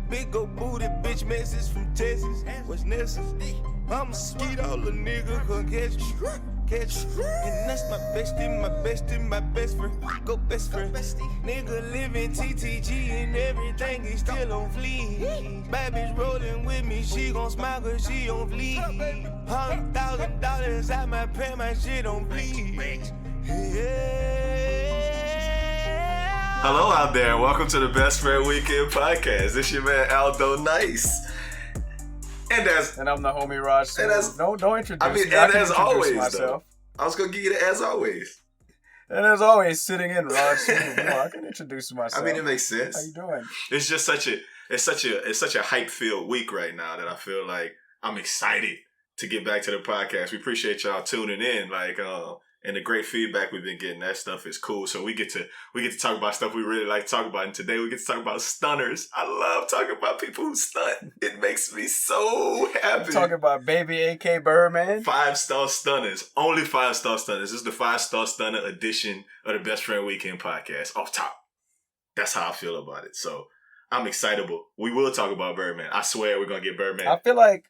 Big old booty bitch message from Texas. What's necessary? I'm a mosquito, little nigga, come catch me. And that's my bestie, my best friend. Go best friend. Nigga living TTG and everything is still on fleek. Bad bitch rolling with me, she gon' smile cause she on fleek. $100,000 out my pay, my shit on fleek. Hello out there, welcome to the Best Friend Weekend Podcast. This your man Aldo Nice. And I'm the homie Raj. So don't introduce me. And as always, myself. I was gonna give you the as always. And as always, sitting in Raj. I can introduce myself. I mean, it makes sense. How you doing? It's just such a hype-filled week right now that I feel like I'm excited to get back to the podcast. We appreciate y'all tuning in, and the great feedback we've been getting. That stuff is cool. So we get to talk about stuff we really like to talk about. And today we get to talk about stunners. I love talking about people who stunt. It makes me so happy. Talking about baby AK Birdman. 5-star stunners. Only 5-star stunners. This is the 5-star stunner edition of the Best Friend Weekend Podcast. Off top. That's how I feel about it. So I'm excitable. We will talk about Birdman. I swear we're gonna get Birdman. I feel like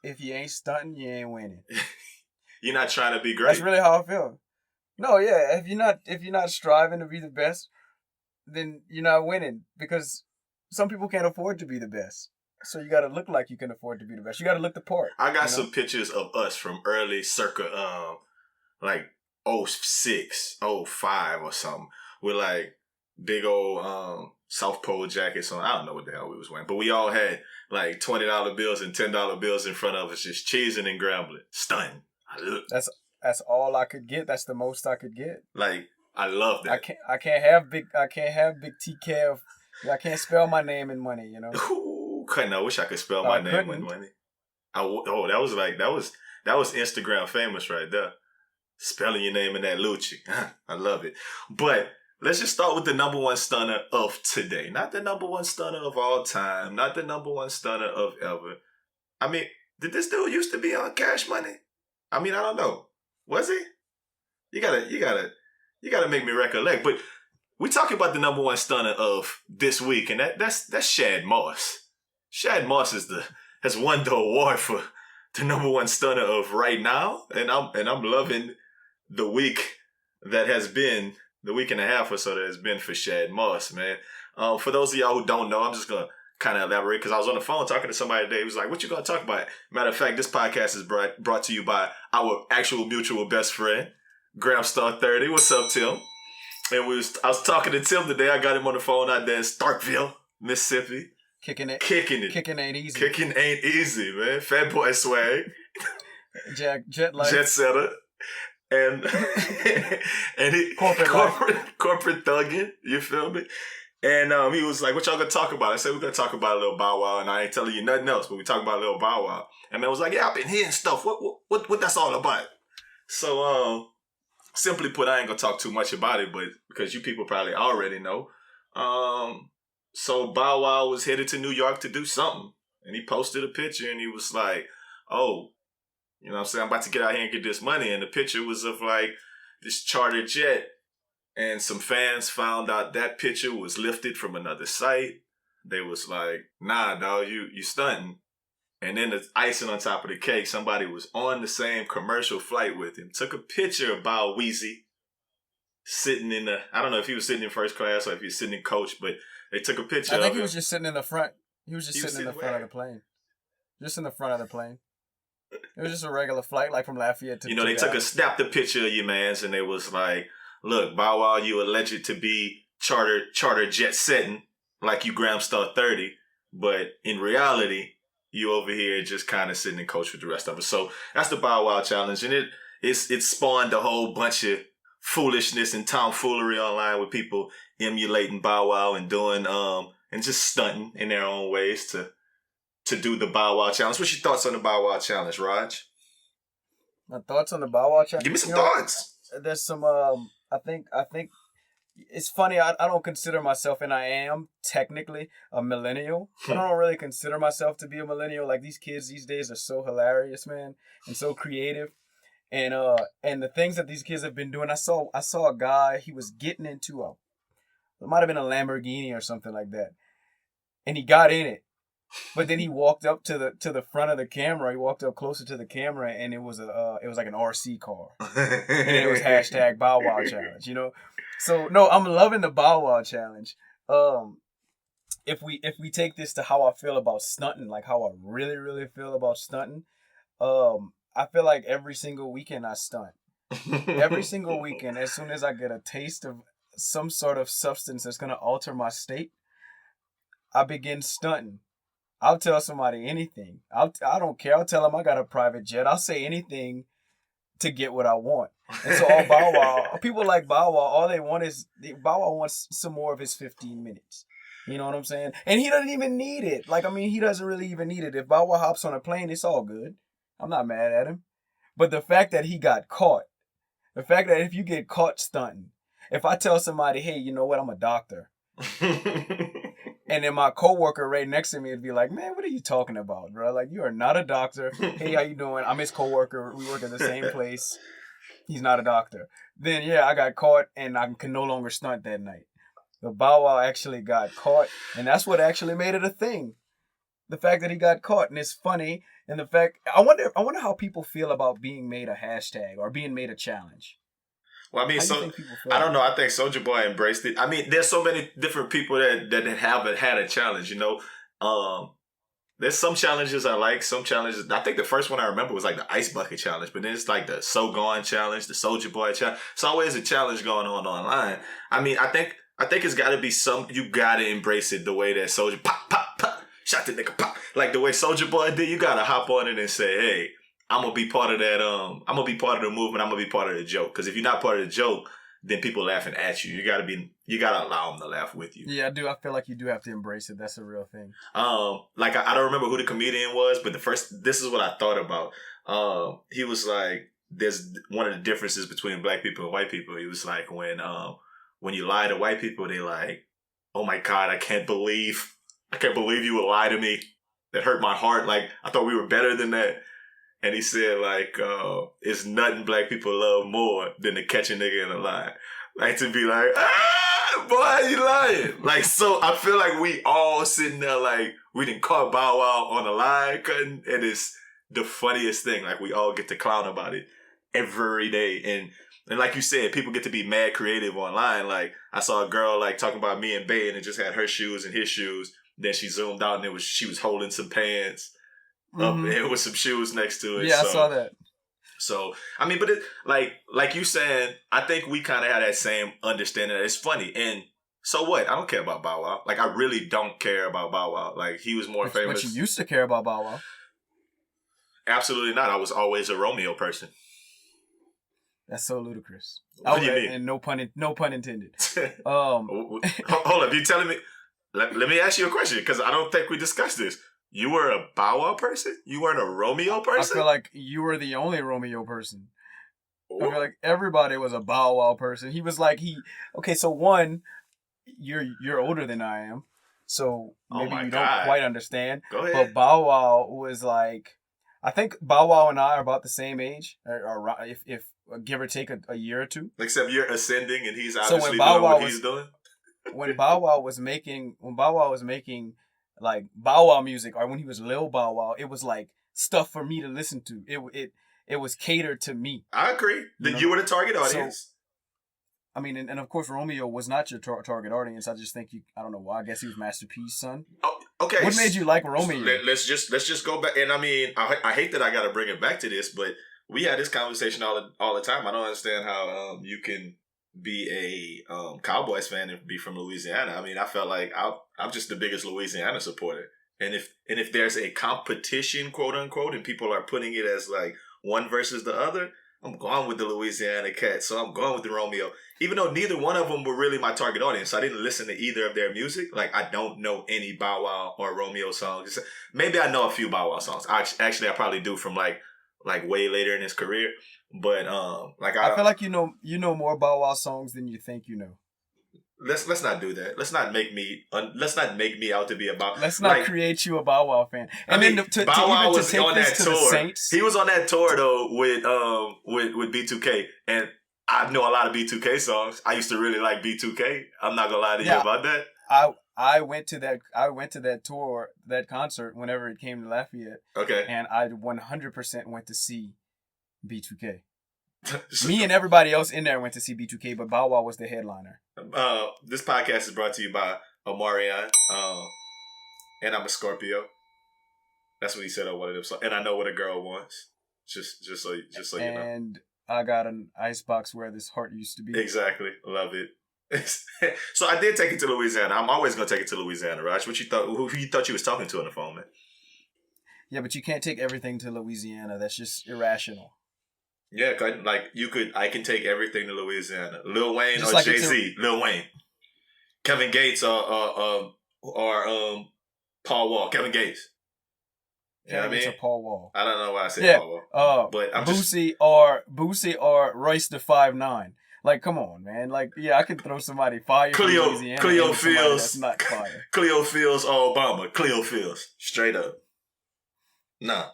if you ain't stunting, you ain't winning. You're not trying to be great. That's really how I feel. No, yeah. If you're not striving to be the best, then you're not winning, because some people can't afford to be the best. So you got to look like you can afford to be the best. You got to look the part. I got some pictures of us from early circa 06, 05 or something, with like big old South Pole jackets on. I don't know what the hell we was wearing, but we all had like $20 bills and $10 bills in front of us, just cheesing and grumbling, stunning. That's all I could get. That's the most I could get. Like, I love that. I can't have big TK. I can't spell my name in money. You know. Ooh, I wish I could spell my name in money. That was Instagram famous right there. Spelling your name in that Lucci. I love it. But let's just start with the number one stunner of today. Not the number one stunner of all time. Not the number one stunner of ever. I mean, did this dude used to be on Cash Money? I mean, I don't know. Was he? You gotta make me recollect. But we talking about the number one stunner of this week, and that's Shad Moss. Shad Moss has won the award for the number one stunner of right now, and I'm loving the week that has been, the week and a half or so that has been for Shad Moss, man. For those of y'all who don't know, I'm just gonna kind of elaborate, because I was on the phone talking to somebody today. He was like, what you gonna talk about? Matter of fact, this podcast is brought to you by our actual mutual best friend, Gramstar 30. What's up, Tim? And I was talking to Tim today. I got him on the phone out there in Starkville, Mississippi. Kicking it. Kicking ain't easy. Kicking ain't easy, man. Fat boy swag. Jet life. Jet setter. And he corporate thugging, you feel me? And he was like, what y'all gonna talk about? I said, we're gonna talk about a little BowWow, and I ain't telling you nothing else, but we talk about a little BowWow. And man was like, yeah, I've been hearing stuff. What that's all about? So, simply put, I ain't gonna talk too much about it, but because you people probably already know. So BowWow was headed to New York to do something, and he posted a picture, and he was like, oh, you know what I'm saying, I'm about to get out here and get this money. And the picture was of like this charter jet. And some fans found out that picture was lifted from another site. They was like, nah, dog, you stunting. And then the icing on top of the cake, somebody was on the same commercial flight with him. Took a picture of BowWeezy sitting in I don't know if he was sitting in first class or if he was sitting in coach, but they took a picture of him. I think he was just sitting in the front. He was just sitting in the front of the plane. Just in the front of the plane. It was just a regular flight, like from Lafayette to they snapped a picture of you, mans, and they was like, look, BowWow, you alleged to be charter jet setting like you Gramstar 30, but in reality, you over here just kind of sitting in coach with the rest of us. So that's the BowWow challenge, and it spawned a whole bunch of foolishness and tomfoolery online with people emulating BowWow and doing and just stunting in their own ways to do the BowWow challenge. What's your thoughts on the BowWow challenge, Raj? My thoughts on the BowWow challenge? Give me some thoughts. There's some I think it's funny. I don't consider myself, and I am technically a millennial, but I don't really consider myself to be a millennial. Like, these kids these days are so hilarious, man, and so creative. And the things that these kids have been doing. I saw a guy, he was getting into It might have been a Lamborghini or something like that. And he got in it. But then he walked up to the front of the camera. He walked up closer to the camera, and it was like an RC car, and it was hashtag BowWow challenge. You know, so no, I'm loving the BowWow challenge. If we take this to how I feel about stunting, like how I really feel about stunting, I feel like every single weekend I stunt. Every single weekend, as soon as I get a taste of some sort of substance that's gonna alter my state, I begin stunting. I'll tell somebody anything. I don't care. I'll tell them I got a private jet. I'll say anything to get what I want. And so all BowWow, people like BowWow, all they want is, BowWow wants some more of his 15 minutes. You know what I'm saying? And he doesn't even need it. Like, I mean, he doesn't really even need it. If BowWow hops on a plane, it's all good. I'm not mad at him. But the fact that he got caught, the fact that if you get caught stunting, if I tell somebody, hey, you know what, I'm a doctor. And then my coworker right next to me would be like, man, what are you talking about, bro? Like, you are not a doctor. Hey, how you doing? I'm his coworker. We work at the same place. He's not a doctor. Then, yeah, I got caught, and I can no longer stunt that night. The BowWow actually got caught, and that's what actually made it a thing. The fact that he got caught, and it's funny, and the fact, I wonder how people feel about being made a hashtag or being made a challenge. Well, I mean, so I don't know. I think Soulja Boy embraced it. I mean, there's so many different people that haven't had a challenge. You know, there's some challenges I like. Some challenges. I think the first one I remember was like the ice bucket challenge, but then it's like the So Gone challenge, the Soulja Boy challenge. It's always a challenge going on online. I mean, I think it's got to be some. You got to embrace it the way that Soulja pop, shot the nigga pop, like the way Soulja Boy did. You got to hop on it and say, hey, I'm going to be part of that. I'm going to be part of the movement. I'm going to be part of the joke. Because if you're not part of the joke, then people laughing at you. You got to allow them to laugh with you. Yeah, I do. I feel like you do have to embrace it. That's a real thing. Like I don't remember who the comedian was, but this is what I thought about. He was like, there's one of the differences between black people and white people. He was like, when you lie to white people, they like, oh my God, I can't believe you would lie to me. That hurt my heart. Like, I thought we were better than that. And he said, like, it's nothing black people love more than to catch a nigga in a lie. Like, to be like, boy, you lying. Like, so I feel like we all sitting there like, we done caught BowWow on a lie cutting, and it's the funniest thing. Like, we all get to clown about it every day. And like you said, people get to be mad creative online. Like, I saw a girl, like, talking about me and Bay, and it just had her shoes and his shoes. Then she zoomed out, and she was holding some pants. Up there with some shoes next to it. Yeah, so, I saw that. So, I mean, but it, like you saying, I think we kind of had that same understanding that it's funny. And so what? I don't care about BowWow. Like, I really don't care about BowWow. Like, he was more famous. But you used to care about BowWow. Absolutely not. I was always a Romeo person. That's so ludicrous. What do you mean? And no pun intended. Hold up. You telling me? Let me ask you a question, because I don't think we discussed this. You were a BowWow person? You weren't a Romeo person? I feel like you were the only Romeo person. Ooh. I feel like everybody was a BowWow person. He was like, okay, so one, you're older than I am, so maybe you don't quite understand. Go ahead. But BowWow was like, I think BowWow and I are about the same age, or if give or take a year or two. Except you're ascending and he's obviously doing what he's doing. When BowWow was making like BowWow music, or when he was Lil BowWow, it was like stuff for me to listen to. It was catered to me. I agree. You were the target audience. So, I mean, and of course Romeo was not your target audience. I just think I don't know why. I guess he was Master P's son. Oh, okay. What made you like Romeo? Let's just go back. And I mean, I hate that I got to bring it back to this, but we had this conversation all the time. I don't understand how you can be a Cowboys fan and be from Louisiana. I mean, I felt like I'm just the biggest Louisiana supporter. And if there's a competition, quote unquote, and people are putting it as like one versus the other, I'm going with the Louisiana Cats. So I'm going with the Romeo. Even though neither one of them were really my target audience. I didn't listen to either of their music. Like, I don't know any BowWow or Romeo songs. Maybe I know a few BowWow songs. Actually, I probably do from like way later in his career. But I feel like you know more BowWow songs than you think you know. Let's not do that. Let's not make me out to be about. Let's not create you a BowWow fan. And I mean, then to BowWow even was to take on this that to tour. the Saints. He was on that tour though with B2K, and I know a lot of B2K songs. I used to really like B2K. I'm not gonna lie to you about that. I went to that tour, that concert whenever it came to Lafayette. Okay. And I 100% went to see B2K. Me and everybody else in there went to see B2K, but BowWow was the headliner. This podcast is brought to you by Omarion. And I'm a Scorpio. That's what he said on one of them songs. And I know what a girl wants. Just so you know. And I got an icebox where this heart used to be. Exactly. Love it. So I did take it to Louisiana. I'm always gonna take it to Louisiana, Raj. What you thought? Who you thought you was talking to on the phone, man? Yeah, but you can't take everything to Louisiana. That's just irrational. Yeah, I can take everything to Louisiana. Lil Wayne just or like Jay-Z. Lil Wayne. Kevin Gates or Paul Wall. Kevin Gates. You know what I mean? Paul Wall. I don't know why I said Paul Wall. But I'm Boosie or Royce the 5'9". Like, come on, man. Like, yeah, I could throw somebody fire from Louisiana. Cleo Fields. That's not fire. Cleo Fields or Obama. Cleo Fields. Straight up. Nah.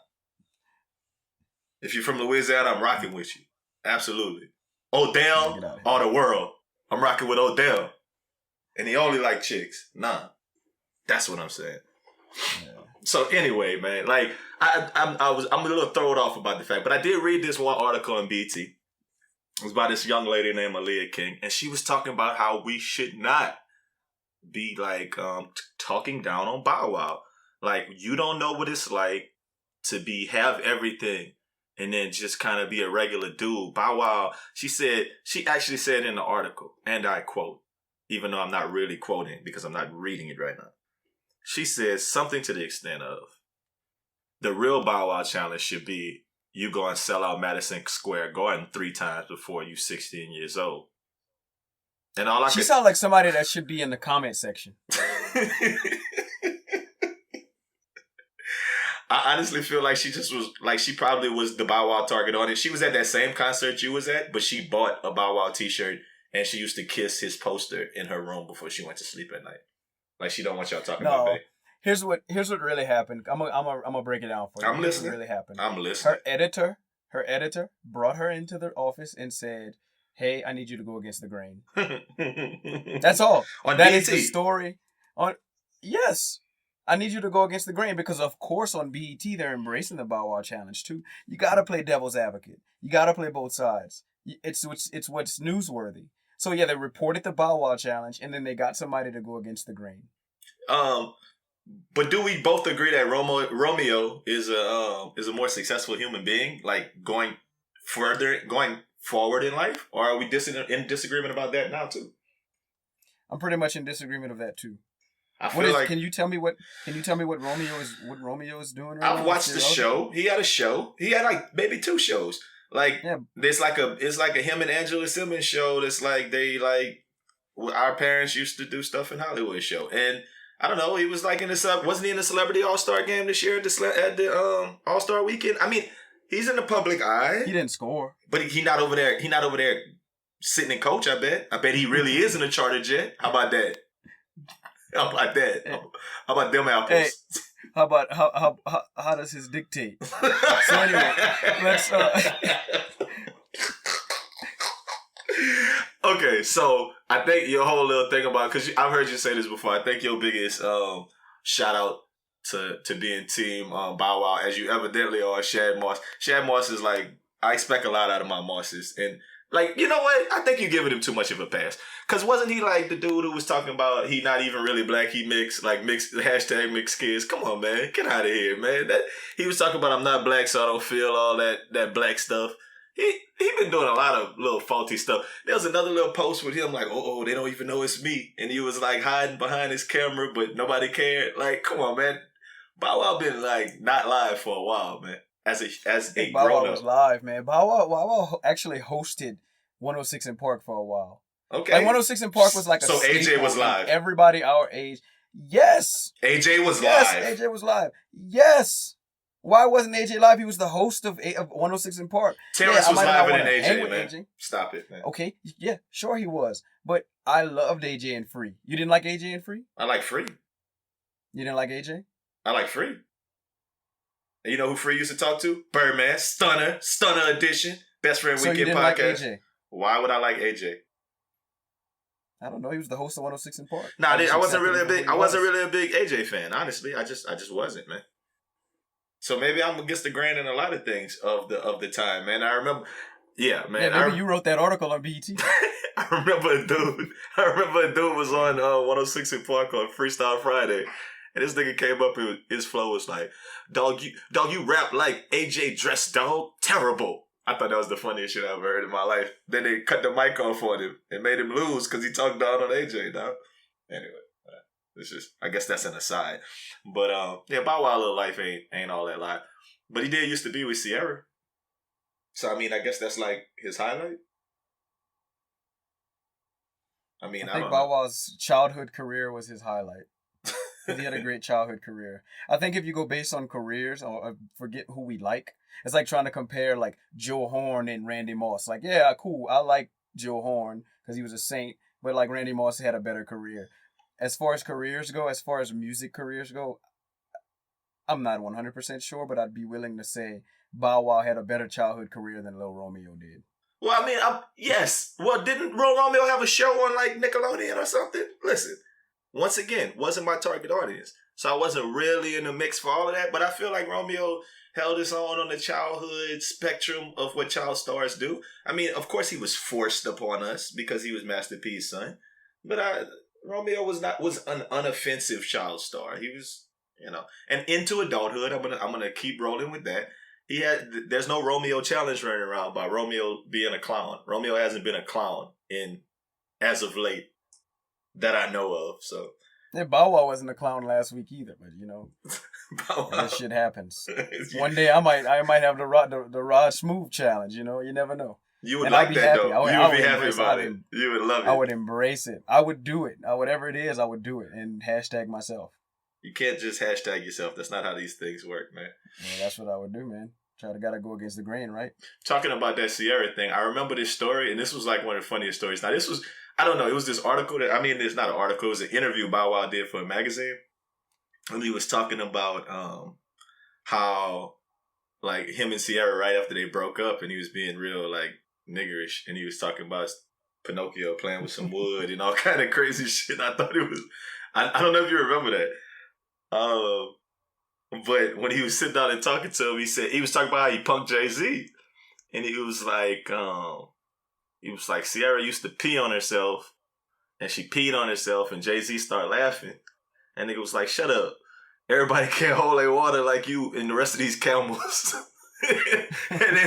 If you're from Louisiana, I'm rocking with you. Absolutely. Odell or the world. I'm rocking with Odell. And he only like chicks. Nah. That's what I'm saying. Yeah. So anyway, man, like I'm a little thrown off about the fact, but I did read this one article on BT. It was by this young lady named Aaliyah King, and she was talking about how we should not be like talking down on BowWow. Like, you don't know what it's like to have everything and then just kind of be a regular dude. BowWow, she actually said in the article, and I quote, even though I'm not really quoting because I'm not reading it right now. She says something to the extent of, the real BowWow challenge should be you go and sell out Madison Square Garden 3 times before you 16 years old. And she sounds like somebody that should be in the comment section. I honestly feel like she just was, like, she probably was the BowWow target audience. She was at that same concert you was at, but she bought a BowWow t-shirt and she used to kiss his poster in her room before she went to sleep at night. Like, she don't want y'all talking about that. Here's what really happened. I'm gonna break it down for you. I'm listening. What really happened. I'm listening. Her editor brought her into the office and said, "Hey, I need you to go against the grain." That's all. That BET. Is the story. Yes, I need you to go against the grain because, of course, on BET they're embracing the BowWow challenge too. You gotta play devil's advocate. You gotta play both sides. It's what's newsworthy. So yeah, they reported the BowWow challenge, and then they got somebody to go against the grain. But do we both agree that Romeo is a more successful human being, like going forward in life, or are we in disagreement about that now too? I'm pretty much in disagreement of that too. Can you tell me what Romeo is doing right now? I've watched the show. He had a show. He had like maybe 2 shows. Like, yeah. It's like a him and Angela Simmons show. That's like our parents used to do stuff in Hollywood show. And I don't know, he was like wasn't he in the Celebrity All-Star game this year at the All-Star weekend? I mean, he's in the public eye. He didn't score. But he not over there sitting and coach, I bet. I bet he really is in a charter jet. How about that? How about that? How about them apples? Hey. How does his dictate? So anyway, let's Okay, so I think your whole little thing about, because I've heard you say this before, I think your biggest shout out to being team BowWow, as you evidently are, Shad Moss. Shad Moss is like, I expect a lot out of my Mosses, and like, you know what? I think you're giving him too much of a pass. Because wasn't he like the dude who was talking about he not even really black, he mixed hashtag mixed kids? Come on, man. Get out of here, man. He was talking about I'm not black, so I don't feel all that black stuff. He been doing a lot of little faulty stuff. There was another little post with him like, oh, they don't even know it's me. And he was like hiding behind his camera, but nobody cared. Like, come on, man. BowWow been like not live for a while, man. As a grown up. Was live, man. BowWow actually hosted 106 in Park for a while. Okay. Like 106 in Park was like so AJ was live. Everybody our age. Yes. AJ was live. Yes, AJ was live. Yes. Why wasn't AJ live? He was the host of 106 in Park. Terrence was live in AJ, man. AJ. Stop it, man. Okay. Yeah, sure he was. But I loved AJ and Free. You didn't like AJ and Free? I like Free. You didn't like AJ? I like Free. And you know who Free used to talk to? Birdman, Stunna Edition, Best Friend Weekend podcast. Like AJ. Why would I like AJ? I don't know. He was the host of 106 in Park. Nah, I wasn't really a big AJ fan. Honestly, I just wasn't, man. So maybe I'm against the grain in a lot of things of the time, man. I remember, yeah, man. Yeah, maybe you wrote that article on BET. I remember a dude was on 106 in Park on Freestyle Friday, and this nigga came up and his flow was like, "Dog, you rap like AJ Dress, dog. Terrible." I thought that was the funniest shit I ever heard in my life. Then they cut the mic off on him and made him lose because he talked down on AJ, dog. Anyway. It's just, I guess that's an aside. But, yeah, Bow Wow Little Life ain't all that lot. But he did used to be with Sierra. So, I mean, I guess that's like his highlight. I mean, I think Bow Wow's childhood career was his highlight. He had a great childhood career. I think if you go based on careers or forget who we like, it's like trying to compare like Joe Horn and Randy Moss. Like, yeah, cool. I like Joe Horn because he was a saint, but like Randy Moss had a better career. As far as careers go, as far as music careers go, I'm not 100% sure, but I'd be willing to say Bow Wow had a better childhood career than Lil Romeo did. Well, I mean, yes. Well, didn't Lil Romeo have a show on like Nickelodeon or something? Listen, once again, wasn't my target audience. So I wasn't really in the mix for all of that, but I feel like Romeo held his own on the childhood spectrum of what child stars do. I mean, of course he was forced upon us because he was Master P's son, but Romeo was an unoffensive child star. He was, and into adulthood. I'm gonna keep rolling with that. There's no Romeo challenge running around by Romeo being a clown. Romeo hasn't been a clown as of late that I know of. So yeah, Bow Wow wasn't a clown last week either, but that shit happens. One day I might have the Rod Smooth challenge. You never know. You would like that, though. You would be happy about it. You would love it. I would embrace it. I would do it. Whatever it is, I would do it and hashtag myself. You can't just hashtag yourself. That's not how these things work, man. Well, that's what I would do, man. Gotta go against the grain, right? Talking about that Sierra thing, I remember this story, and this was like one of the funniest stories. Now, this was, I don't know, it was this article it's not an article, it was an interview Bow Wow did for a magazine. And he was talking about how, like, him and Sierra right after they broke up, and he was being real, like, niggerish, and he was talking about Pinocchio playing with some wood and all kind of crazy shit. I thought it was, I don't know if you remember that. But when he was sitting down and talking to him, he was talking about how he punked Jay-Z, and he was like, Sierra used to pee on herself, and she peed on herself, and Jay-Z started laughing, and he was like, shut up, everybody can't hold their water like you and the rest of these camels. and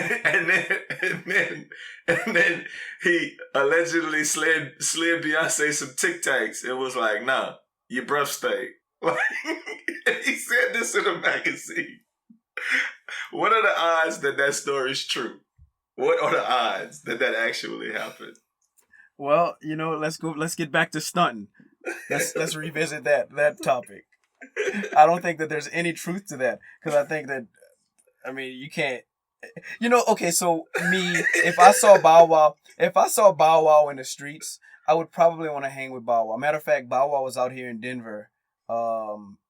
then he allegedly slid Beyonce some Tic Tacs and was like, nah, your breath stank. Like, he said this in a magazine. What are the odds that story's true? What are the odds that actually happened? Well, let's get back to stunting. Let's revisit that topic. I don't think that there's any truth to that, because I think that, you can't, okay, so me, if I saw Bow Wow in the streets, I would probably want to hang with Bow Wow. Matter of fact, Bow Wow was out here in Denver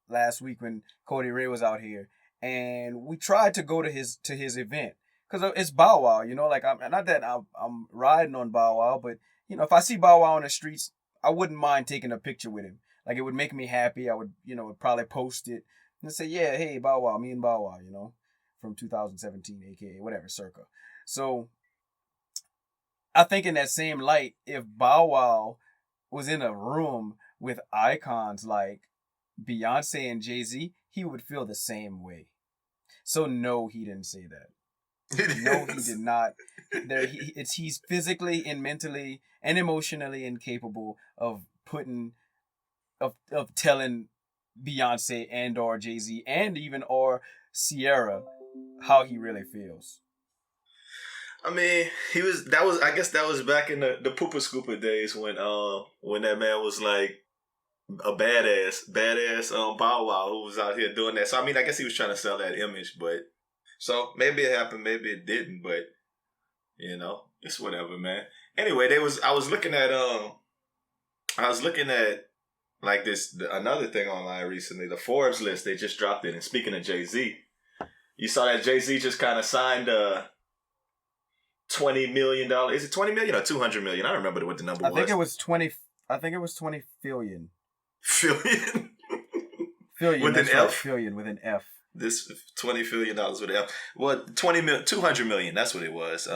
last week when Cody Ray was out here, and we tried to go to his event, because it's Bow Wow, like, I'm riding on Bow Wow, but, if I see Bow Wow in the streets, I wouldn't mind taking a picture with him. Like, it would make me happy. I would, would probably post it and say, yeah, hey, Bow Wow, me and Bow Wow, from 2017, aka whatever, circa. So I think in that same light, if Bow Wow was in a room with icons like Beyonce and Jay-Z, he would feel the same way. So no, he didn't say that. No, he did not. He's physically and mentally and emotionally incapable of telling Beyonce and or Jay-Z and even or Sierra how he really feels. I mean, I guess that was back in the Poopa Scoopa days when that man was like a badass Bow Wow who was out here doing that. So I mean, I guess he was trying to sell that image, but so maybe it happened, maybe it didn't, but it's whatever, man. Anyway, I was looking at like another thing online recently, the Forbes list. They just dropped it, and speaking of Jay-Z, you saw that Jay-Z just kind of signed $20 million. Is it 20 million or 200 million? I don't remember what the number was. I think it was 20 billion. Fillion? Fillion With an right, F? Fillion with an F. This $20 billion with an F. Well, 200 million, that's what it was.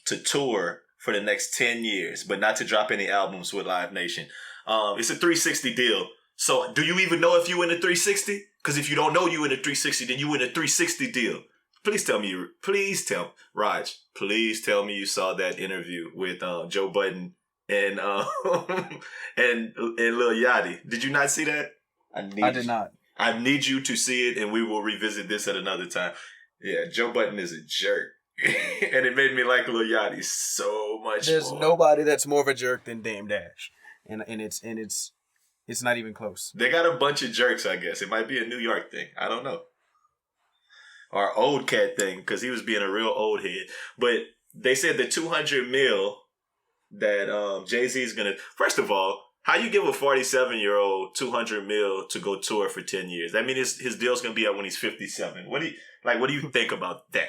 To tour for the next 10 years, but not to drop any albums with Live Nation. It's a 360 deal. So do you even know if you in a 360? Because if you don't know you in a 360, then you in a 360 deal. Please tell me, Raj, please tell me you saw that interview with Joe Budden and and Lil Yachty. Did you not see that? I did not. I need you to see it, and we will revisit this at another time. Yeah, Joe Budden is a jerk. And it made me like Lil Yachty so much There's more. nobody that's more of a jerk than Dame Dash. And it's not even close. They got a bunch of jerks, I guess. It might be a New York thing. I don't know. Or old cat thing, because he was being a real old head. But they said the 200 mil that Jay-Z is going to... First of all, how you give a 47-year-old 200 mil to go tour for 10 years? That means his deal's going to be up when he's 57. What do you think about that?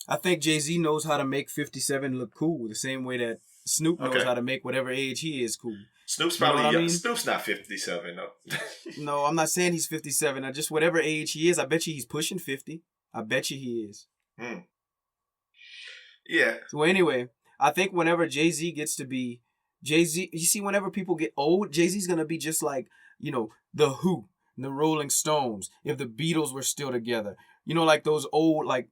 I think Jay-Z knows how to make 57 look cool, the same way that Snoop knows how to make whatever age he is cool. Snoop's probably young. I mean? Snoop's not 57, though. No, I'm not saying he's 57. I just whatever age he is, I bet you he's pushing 50. I bet you he is. Yeah. So anyway, I think whenever Jay-Z gets to be... Jay-Z, you see, whenever people get old, Jay-Z's going to be just like, The Who, the Rolling Stones, if the Beatles were still together. Like those old, like...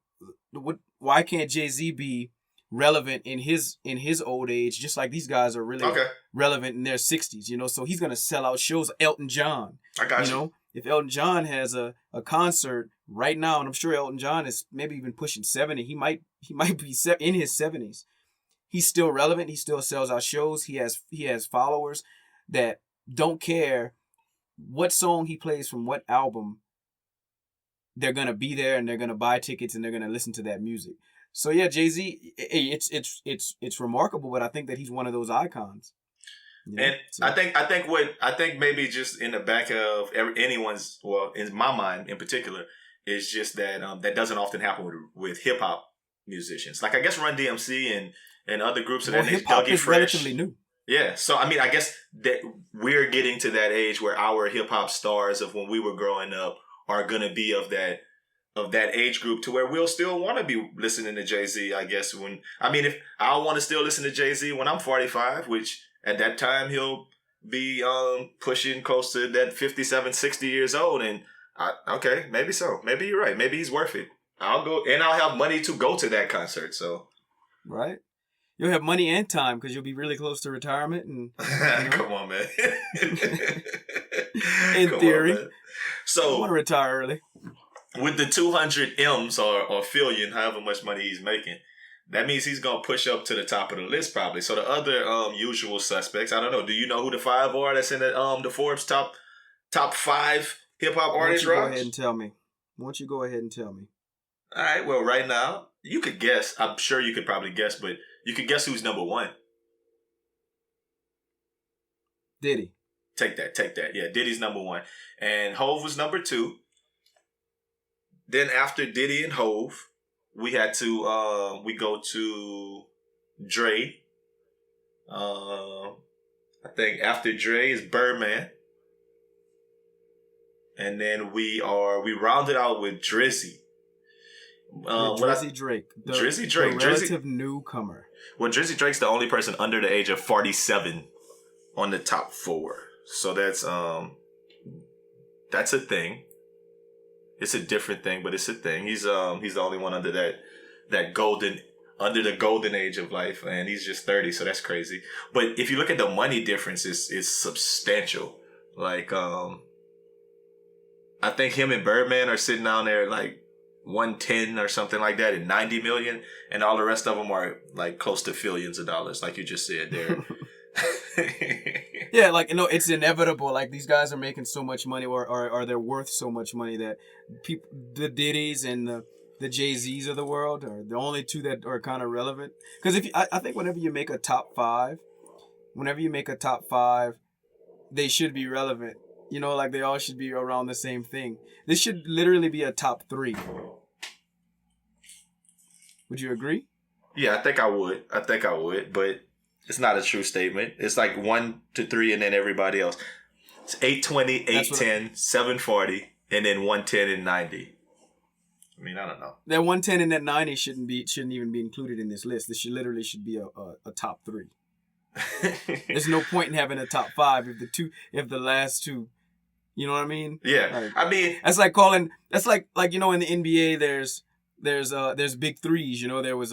Why can't Jay-Z be relevant in his old age, just like these guys are really relevant in their 60s, So he's gonna sell out shows. Elton John, I got you. If Elton John has a concert right now, and I'm sure Elton John is maybe even pushing 70, he might be in his 70s. He's still relevant. He still sells out shows. He has followers that don't care what song he plays from what album. They're gonna be there and they're gonna buy tickets and they're gonna listen to that music. So yeah, Jay-Z, it's remarkable, but I think that he's one of those icons. And so. I think maybe just in the back of anyone's, well, in my mind in particular, is just that that doesn't often happen with hip hop musicians. Like I guess Run DMC and other groups of that nature. Hip hop is relatively new. Yeah, so I mean, I guess that we're getting to that age where our hip hop stars of when we were growing up are gonna be of that age group to where we'll still want to be listening to Jay-Z, I guess. If I want to still listen to Jay-Z when I'm 45, which at that time he'll be pushing close to that 57, 60 years old, and okay, maybe so. Maybe you're right. Maybe he's worth it. I'll go, and I'll have money to go to that concert. So, right. You'll have money and time because you'll be really close to retirement. And come on, man. In theory. On, man. So I want to retire early. With the 200 M's or fillion, however much money he's making, that means he's going to push up to the top of the list probably. So the other usual suspects, I don't know. Do you know who the 5 are that's in the Forbes top 5 hip hop artists? Why don't you go ahead and tell me? Why don't you go ahead and tell me? All right. Well, right now, you could guess. I'm sure you could probably guess, but you could guess who's number 1. Diddy. Take that. Yeah, Diddy's number 1. And Hove was number 2. Then after Diddy and Hove, we had to we go to Dre. I think after Dre is Birdman. And then we rounded out with Drizzy. Drizzy Drake. Drizzy Drake. The relative newcomer. Well, Drizzy Drake's the only person under the age of 47 on the top 4. So that's a thing. It's a different thing, but it's a thing. He's the only one under the golden age of life, and he's just 30, so that's crazy. But if you look at the money difference, it's substantial. Like I think him and Birdman are sitting down there like 110 or something like that, and 90 million, and all the rest of them are like close to billions of dollars, like you just said there. Yeah, it's inevitable. Like these guys are making so much money, or they're worth so much money that people, the Diddy's and the Jay-Z's of the world are the only two that are kind of relevant. Because I think whenever you make a top 5, they should be relevant. Like they all should be around the same thing. This should literally be a top 3. Would you agree? Yeah, I think I would. But it's not a true statement. It's like 1 to 3 and then everybody else. It's 820, 810, 740, and then 110 and 90. I mean, I don't know. That 110 and that 90 shouldn't even be included in this list. This should be a top 3. There's no point in having a top 5 if the last two, you know what I mean? Yeah. Like, I mean, that's like in the NBA there's big threes, there was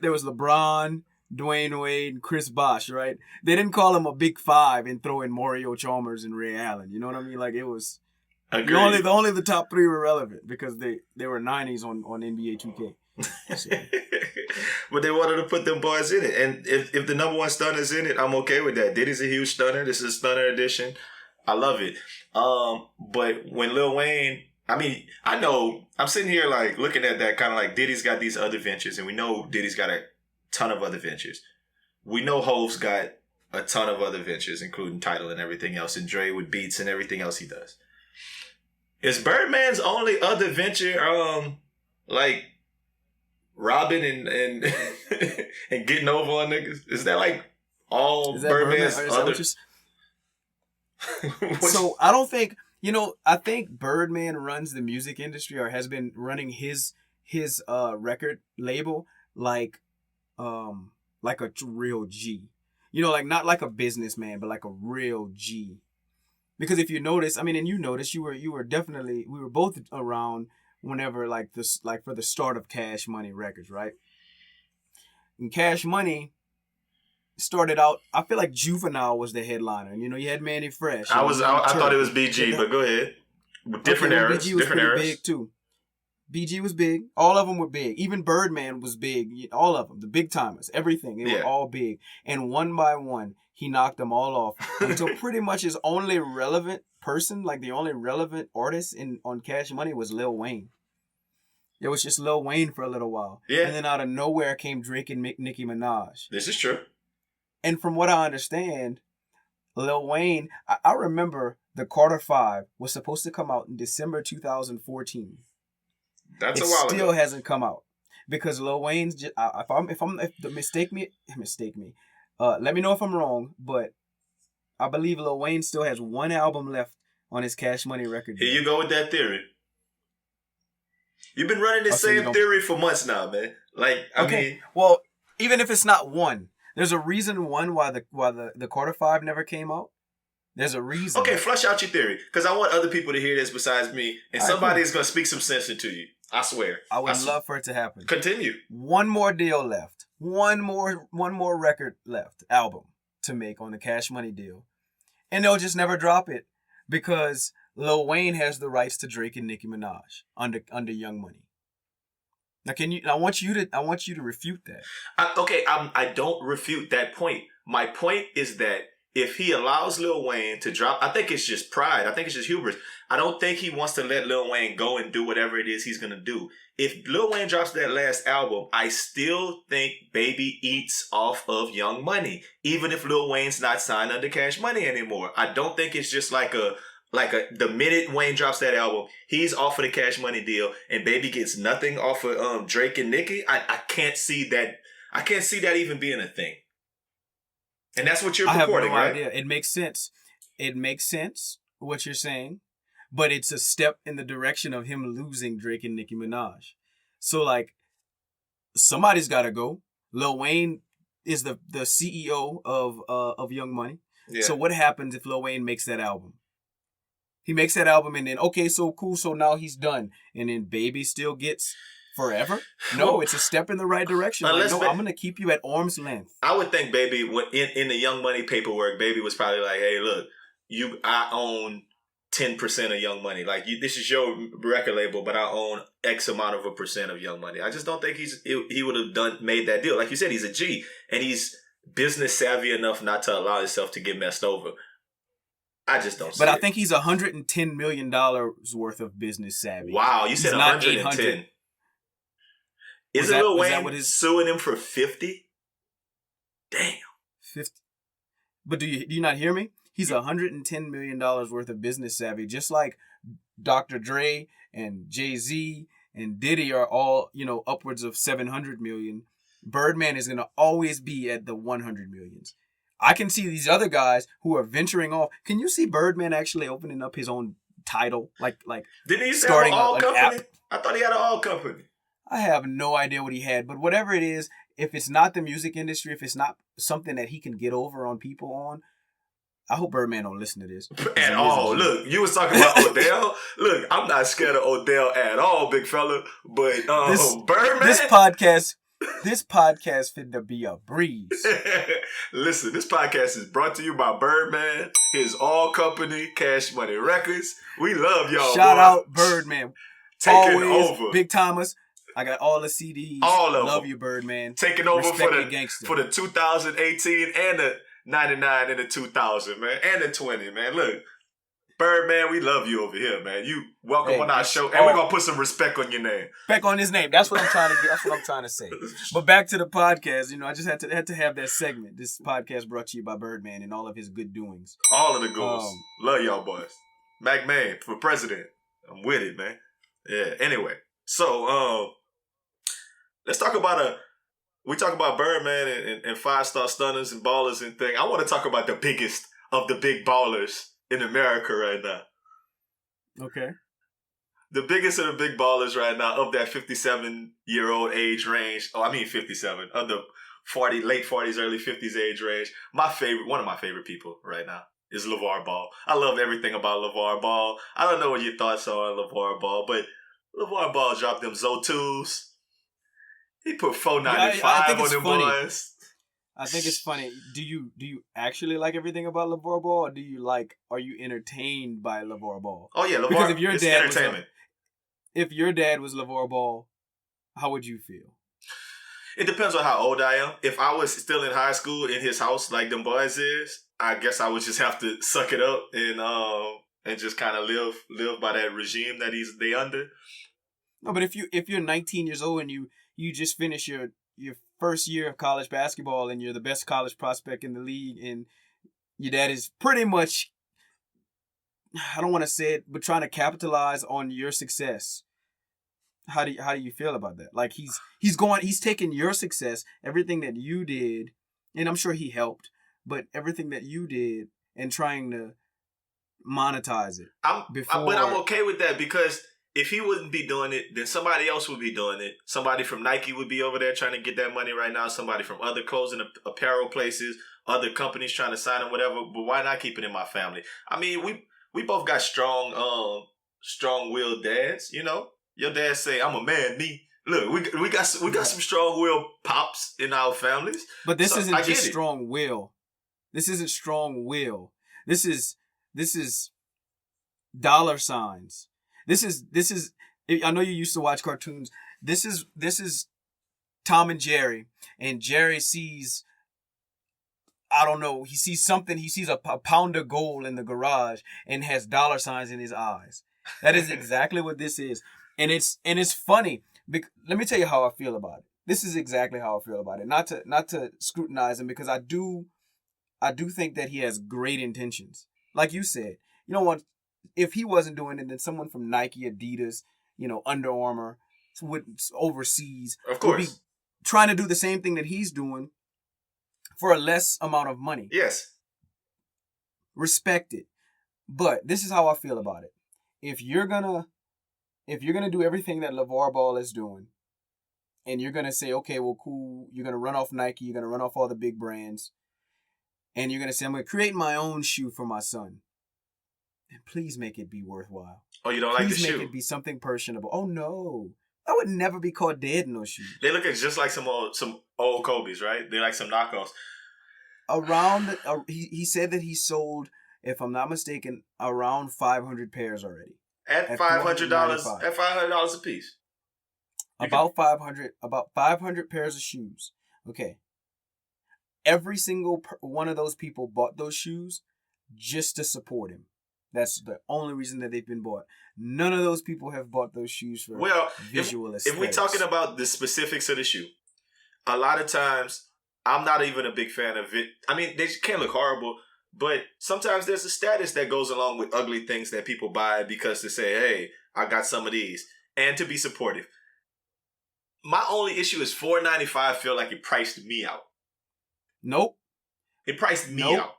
there was LeBron, Dwayne Wade, and Chris Bosh, right? They didn't call him a big 5 and throw in Mario Chalmers and Ray Allen. You know what I mean? Like it was only the top 3 were relevant because they were 90s on NBA 2K. So. But they wanted to put them boys in it. And if the number 1 stunner is in it, I'm okay with that. Diddy's a huge stunner. This is Stunna Edition. I love it. But when Lil Wayne, I mean, I know I'm sitting here like looking at that kind of like Diddy's got these other ventures and we know Diddy's got a ton of other ventures. We know Hov's got a ton of other ventures, including Tidal and everything else, and Dre with beats and everything else he does. Is Birdman's only other venture like robbing and and getting over on niggas? Is that like all Birdman's other? So I don't think I think Birdman runs the music industry or has been running his record label like a real G. Like not like a businessman, but like a real G. Because if you notice, I mean, and you notice, we were both around whenever for the start of Cash Money Records, right? And Cash Money started out, I feel like Juvenile was the headliner. And, you had Manny Fresh. I thought it was BG, but go ahead. Different eras. BG was different eras. Big too. BG was big. All of them were big. Even Birdman was big. All of them. The big timers. Everything. They were all big. And one by one, he knocked them all off until pretty much his only relevant person, like the only relevant artist on Cash Money was Lil Wayne. It was just Lil Wayne for a little while. Yeah. And then out of nowhere came Drake and Nicki Minaj. This is true. And from what I understand, Lil Wayne, I remember the Carter 5 was supposed to come out in December 2014. That's a while ago. It still hasn't come out because Lil Wayne's just, mistake me. Let me know if I'm wrong, but I believe Lil Wayne still has 1 album left on his Cash Money record. Here you go with that theory. You've been running this same theory for months now, man. Like, I mean, well, even if it's not 1, there's a reason why the Carter 5 never came out. There's a reason. Okay, flush out your theory because I want other people to hear this besides me, and somebody is gonna speak some sense into you. I swear. I would love for it to happen. Continue. 1 more deal left. One more record left, album to make on the Cash Money deal. And they'll just never drop it because Lil Wayne has the rights to Drake and Nicki Minaj under Young Money. Now I want you to refute that. I don't refute that point. My point is that if he allows Lil Wayne to drop, I think it's just pride. I think it's just hubris. I don't think he wants to let Lil Wayne go and do whatever it is he's going to do. If Lil Wayne drops that last album, I still think Baby eats off of Young Money, even if Lil Wayne's not signed under Cash Money anymore. I don't think it's just like the minute Wayne drops that album, he's off of the Cash Money deal and Baby gets nothing off of Drake and Nicki. I can't see that. I can't see that even being a thing. And that's what you're purporting, right? Idea. It makes sense. It makes sense what you're saying, but it's a step in the direction of him losing Drake and Nicki Minaj. So like, somebody's got to go. Lil Wayne is the CEO of Young Money. Yeah. So what happens if Lil Wayne makes that album? He makes that album and then okay, so cool. So now he's done, and then Baby still gets forever? No, it's a step in the right direction. Like, no, I'm going to keep you at arm's length. I would think Baby, in the Young Money paperwork, Baby was probably like, hey, look, I own 10% of Young Money. Like, this is your record label, but I own X amount of a percent of Young Money. I just don't think he would have made that deal. Like you said, he's a G, and he's business savvy enough not to allow himself to get messed over. I just don't see it. But I think he's $110 million worth of business savvy. Wow, you said 110. Isn't Lil Wayne suing him for 50? Damn. 50. But do you not hear me? He's $110 million worth of business savvy, just like Dr. Dre and Jay-Z and Diddy are all, upwards of 700 million, Birdman is going to always be at the 100 millions. I can see these other guys who are venturing off. Can you see Birdman actually opening up his own title? Like didn't he starting have an all company? app? I thought he had an all company. I have no idea what he had, but whatever it is, if it's not the music industry, if it's not something that he can get over on people on, I hope Birdman don't listen to this. At all. Look, you was talking about Odell. Look, I'm not scared of Odell at all, big fella. But Birdman. This podcast finna be a breeze. Listen, this podcast is brought to you by Birdman, his all company, Cash Money Records. We love y'all. Shout out Birdman. Taking over. Big Thomas. I got all the CDs. All of Love them. you, Birdman. Taking over for the 2018 and the 99 and the 2000, man. And the 20, man. Look, Birdman, we love you over here, man. You welcome on our show. And we're going to put some respect on your name. Respect on his name. That's what I'm trying to get. That's what I'm trying to say. But back to the podcast. I just had to have that segment. This podcast brought to you by Birdman and all of his good doings. All of the goals. Love y'all boys. Mac Man for president. I'm with it, man. Yeah. Anyway, so let's talk about we talk about Birdman and 5-star stunners and ballers and thing. I want to talk about the biggest of the big ballers in America right now. Okay. The biggest of the big ballers right now of that 57-year-old age range. Oh, I mean 57. Of the late 40s, early 50s age range. One of my favorite people right now is Lavar Ball. I love everything about Lavar Ball. I don't know what your thoughts are on Lavar Ball, but Lavar Ball dropped them Zo2s. He put $4.95 on them boys. I think it's funny. Do you actually like everything about Lavar Ball, or are you entertained by Lavar Ball? Oh yeah, Lavar. Because if your dad entertainment. If your dad was Lavar Ball, how would you feel? It depends on how old I am. If I was still in high school in his house like them boys is, I guess I would just have to suck it up and just kind of live by that regime that they under. No, but if you're 19 years old and you just finished your first year of college basketball and you're the best college prospect in the league and your dad is pretty much, I don't want to say it, but trying to capitalize on your success. How do you feel about that? Like he's taking your success, everything that you did, and I'm sure he helped, but everything that you did and trying to monetize it. But I'm okay with that because if he wouldn't be doing it, then somebody else would be doing it. Somebody from Nike would be over there trying to get that money right now. Somebody from other clothing apparel places, other companies trying to sign him, whatever. But why not keep it in my family? I mean, we both got strong-willed dads, you know? Your dad say, I'm a man, me. Look, we got some strong-willed pops in our families. But this isn't just strong will. This isn't strong will. This is dollar signs. This is I know you used to watch cartoons. This is Tom and Jerry sees, I don't know, he sees something, he sees a pound of gold in the garage and has dollar signs in his eyes. That is exactly what this is. And it's funny. Let me tell you how I feel about it. This is exactly how I feel about it. Not to scrutinize him, because I do think that he has great intentions. Like you said, you know what? If he wasn't doing it, then someone from Nike, Adidas, Under Armour, overseas, of course, would be trying to do the same thing that he's doing for a less amount of money. Yes. Respect it. But this is how I feel about it. If you're gonna do everything that Lavar Ball is doing, and you're gonna say, okay, well, cool, you're gonna run off Nike, you're gonna run off all the big brands, and you're gonna say, I'm gonna create my own shoe for my son. And please make it be worthwhile. Oh, you don't like the shoe? Please make it be something personable. Oh no, I would never be caught dead in those shoes. They look just like some old Kobe's, right? They're like some knockoffs. He said that he sold, if I'm not mistaken, around 500 pairs already. At $500, at $500 a piece. About 500 pairs of shoes. Okay. Every single one of those people bought those shoes just to support him. That's the only reason that they've been bought. None of those people have bought those shoes for visual aesthetics. If we're talking about the specifics of the shoe, a lot of times I'm not even a big fan of it. I mean, they can't look horrible, but sometimes there's a status that goes along with ugly things that people buy because they say, hey, I got some of these. and to be supportive. My only issue is $4.95 feel like it priced me out. Nope. It priced me out.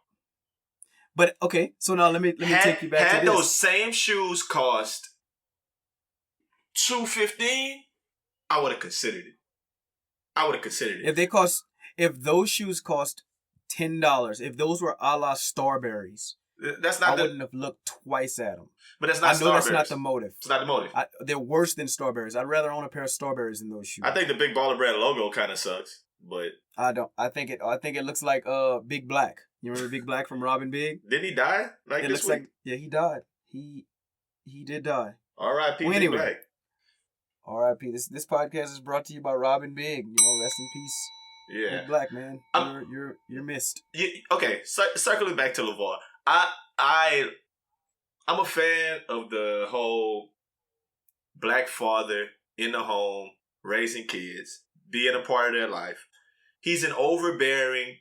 But okay, so now let me take you back to this. Had those same shoes cost $2.15, I would have considered it. If those shoes cost $10, if those were a la Starberries, I wouldn't have looked twice at them. But that's not Starberries. I know that's not the motive. It's not the motive. They're worse than Starberries. I'd rather own a pair of Starberries than those shoes. I think the Big Baller Brand logo kind of sucks, but I don't. I think it looks like Big Black. You remember Big Black from Robin Big? Didn't he die? It looks like he died. He did die. R.I.P. Well, Big Black. R.I.P. This podcast is brought to you by Robin Big. You know, rest in peace. Yeah, Big Black, man. You're missed. Okay, circling back to Lavar. I'm a fan of the whole black father in the home, raising kids, being a part of their life. He's an overbearing,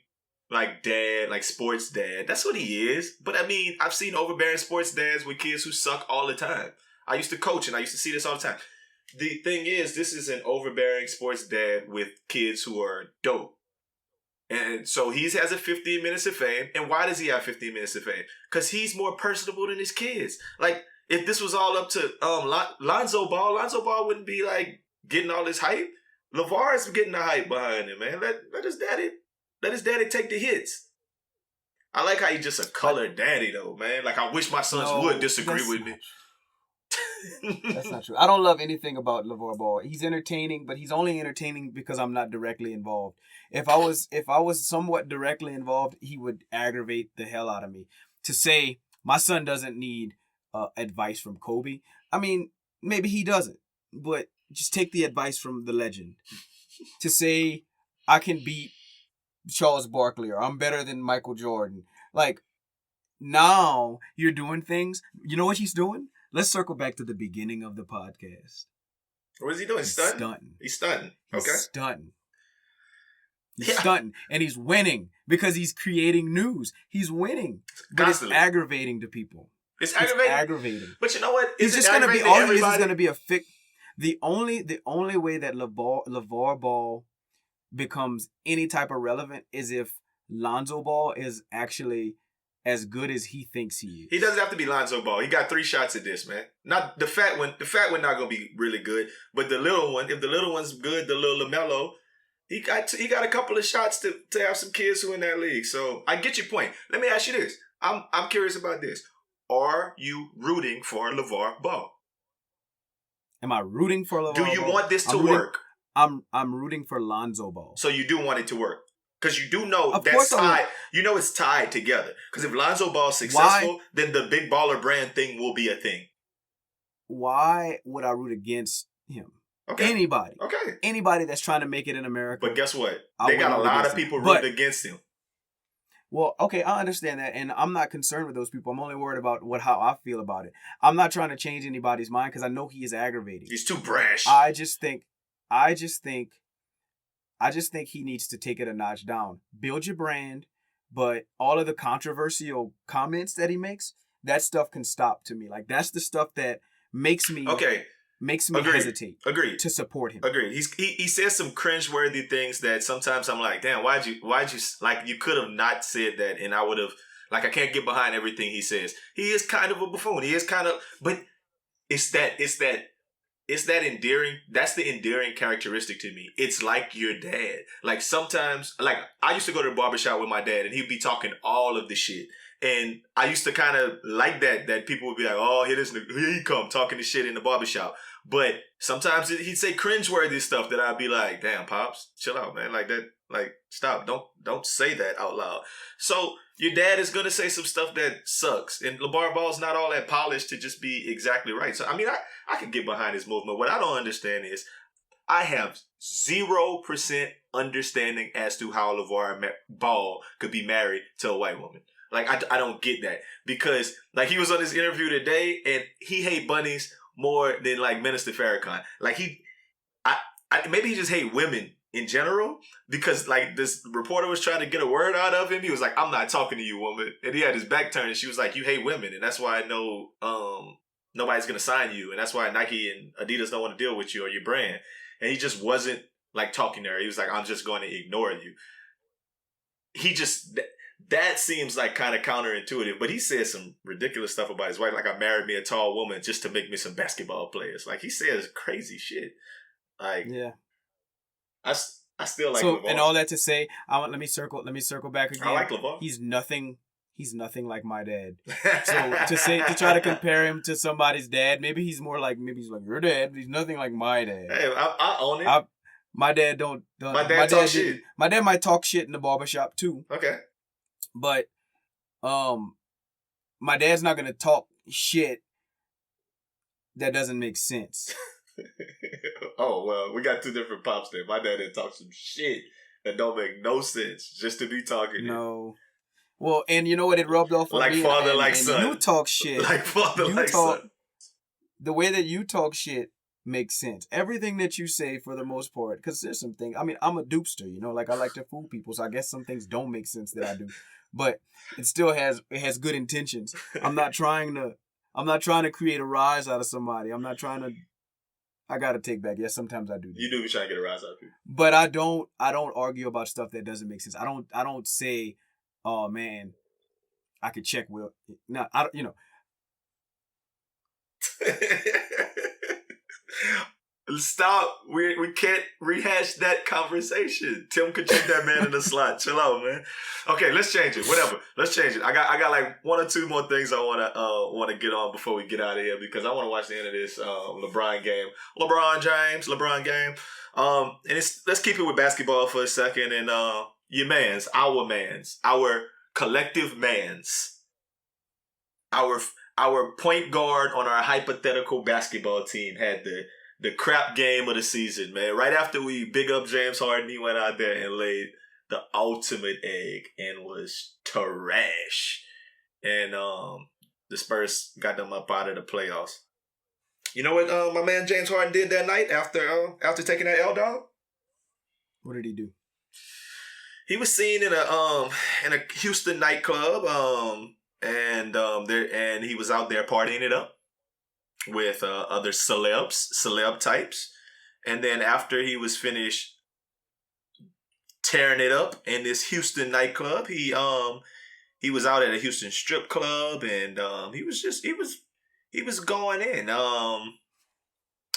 like, dad, like sports dad. That's what he is. But I mean, I've seen overbearing sports dads with kids who suck all the time. I used to coach and I used to see this all the time. The thing is, this is an overbearing sports dad with kids who are dope. And so he has a 15 minutes of fame. And why does he have 15 minutes of fame? Because he's more personable than his kids. Like, if this was all up to Lonzo Ball wouldn't be, like, getting all this hype. Lavar is getting the hype behind him, man. Let his daddy take the hits. I like how he's just a colored daddy, though, man. Like, I wish my sons would disagree with me. That's not true. I don't love anything about Lavar Ball. He's entertaining, but he's only entertaining because I'm not directly involved. If I was somewhat directly involved, he would aggravate the hell out of me. To say my son doesn't need advice from Kobe, I mean, maybe he doesn't, but just take the advice from the legend. To say I can beat Charles Barkley or I'm better than Michael Jordan, like, now you're doing things. You know what he's doing? Let's circle back to the beginning of the podcast. What is he doing? He's stunting. He's stunting. Okay. He's stunting. He's stunting. And he's winning because he's creating news. He's winning. But Constantly. It's aggravating to people. It's aggravating. But you know what? It's just going to be, all it is going to be a fix. The only way that Lavar Ball becomes any type of relevant is if Lonzo Ball is actually as good as he thinks he is. He doesn't have to be Lonzo Ball. He got 3 shots at this, man. Not the fat one. The fat one not gonna be really good, but the little one. If the little one's good, the little LaMelo, he got a couple of shots to have some kids who are in that league. So I get your point. Let me ask you this. I'm curious about this. Are you rooting for Lavar Ball? Am I rooting for Lavar Ball? Do you want this to work? I'm rooting for Lonzo Ball. So you do want it to work. Because you do know that's tied. You know it's tied together. Because if Lonzo Ball's successful, then the Big Baller Brand thing will be a thing. Why would I root against him? Okay. Anybody. Okay. Anybody that's trying to make it in America. But guess what? They got a lot of people rooting against him. Well, okay, I understand that, and I'm not concerned with those people. I'm only worried about how I feel about it. I'm not trying to change anybody's mind because I know he is aggravating. He's too brash. I just think he needs to take it a notch down. Build your brand, but all of the controversial comments that he makes, that stuff can stop to me. Like, that's the stuff that makes me hesitate. Agreed. To support him. Agreed. He says some cringeworthy things that sometimes I'm like, damn, why'd you like, you could have not said that, and I would have, like, I can't get behind everything he says. He is kind of a buffoon. He is kind of, but it's that endearing. That's the endearing characteristic to me. It's like your dad. Like, sometimes, like, I used to go to the barbershop with my dad and he'd be talking all of the shit. And I used to kind of like that people would be like, oh, here he come talking the shit in the barbershop. But sometimes he'd say cringeworthy stuff that I'd be like, damn, Pops, chill out, man. Like that, like, stop. Don't say that out loud. So your dad is going to say some stuff that sucks. And Lavar Ball's not all that polished to just be exactly right. So, I mean, I can get behind his movement. What I don't understand is I have 0% understanding as to how Lavar Ball could be married to a white woman. Like, I don't get that. Because, like, he was on this interview today and he hate bunnies more than, like, Minister Farrakhan. Like, maybe he just hate women in general, because, like, this reporter was trying to get a word out of him. He was like, I'm not talking to you, woman. And he had his back turned and she was like, you hate women. And that's why I know nobody's going to sign you. And that's why Nike and Adidas don't want to deal with you or your brand. And he just wasn't like talking there. He was like, I'm just going to ignore you. He just, that seems like kind of counterintuitive, but he said some ridiculous stuff about his wife. Like, I married me a tall woman just to make me some basketball players. Like, he says crazy shit. Like, yeah. I still like so, LaVar. And all that to say, let me circle back again. I like LaVar. He's nothing like my dad. So to try to compare him to somebody's dad, maybe he's like your dad, but he's nothing like my dad. Hey, I own it. My dad don't. My dad talk shit. My dad might talk shit in the barbershop too. Okay. But, my dad's not gonna talk shit that doesn't make sense. Oh, well, we got two different pops there. My dad didn't talk some shit that don't make no sense just to be talking. No. Well, and you know what? It rubbed off on like me. Father, and, like and son. You talk shit. Like father, like son. The way that you talk shit makes sense. Everything that you say, for the most part, because there's some things. I mean, I'm a dupester, like I like to fool people, so I guess some things don't make sense that I do, but it still has good intentions. I'm not trying to create a rise out of somebody. I'm not trying to. I gotta take back. Yes, sometimes I do. You do be trying to get a rise out of people. But I don't argue about stuff that doesn't make sense. I don't say, oh man, I could check Will. No, I don't. Stop. We can't rehash that conversation. Tim could check that man in the slot. Chill out, man. Okay, let's change it. Whatever. Let's change it. I got like one or two more things I wanna get on before we get out of here, because I want to watch the end of this LeBron game. LeBron game. And let's keep it with basketball for a second. And our collective mans, our point guard on our hypothetical basketball team had the crap game of the season, man. Right after we big up James Harden, he went out there and laid the ultimate egg and was trash. And the Spurs got them up out of the playoffs. You know what my man James Harden did that night after taking that L, dog? What did he do? He was seen in a Houston nightclub, and he was out there partying it up with other celeb types. And then after he was finished tearing it up in this Houston nightclub, he was out at a Houston strip club, and he was going in.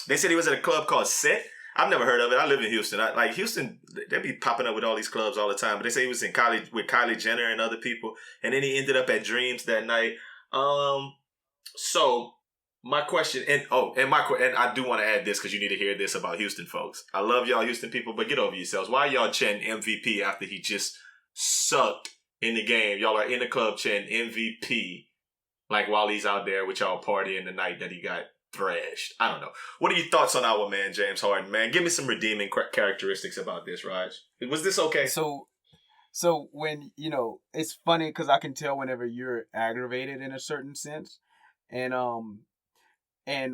They said he was at a club called Set. I've never heard of it. I live in Houston. Houston, they be popping up with all these clubs all the time. But they say he was in college with Kylie Jenner and other people, and then he ended up at Dreams that night. So my question, and I do want to add this because you need to hear this about Houston folks. I love y'all Houston people, but get over yourselves. Why y'all chanting MVP after he just sucked in the game? Y'all are in the club chanting MVP, like while he's out there with y'all partying the night that he got thrashed. I don't know. What are your thoughts on our man James Harden, man? Give me some redeeming characteristics about this, Raj. Was this okay? So when, it's funny because I can tell whenever you're aggravated in a certain sense. And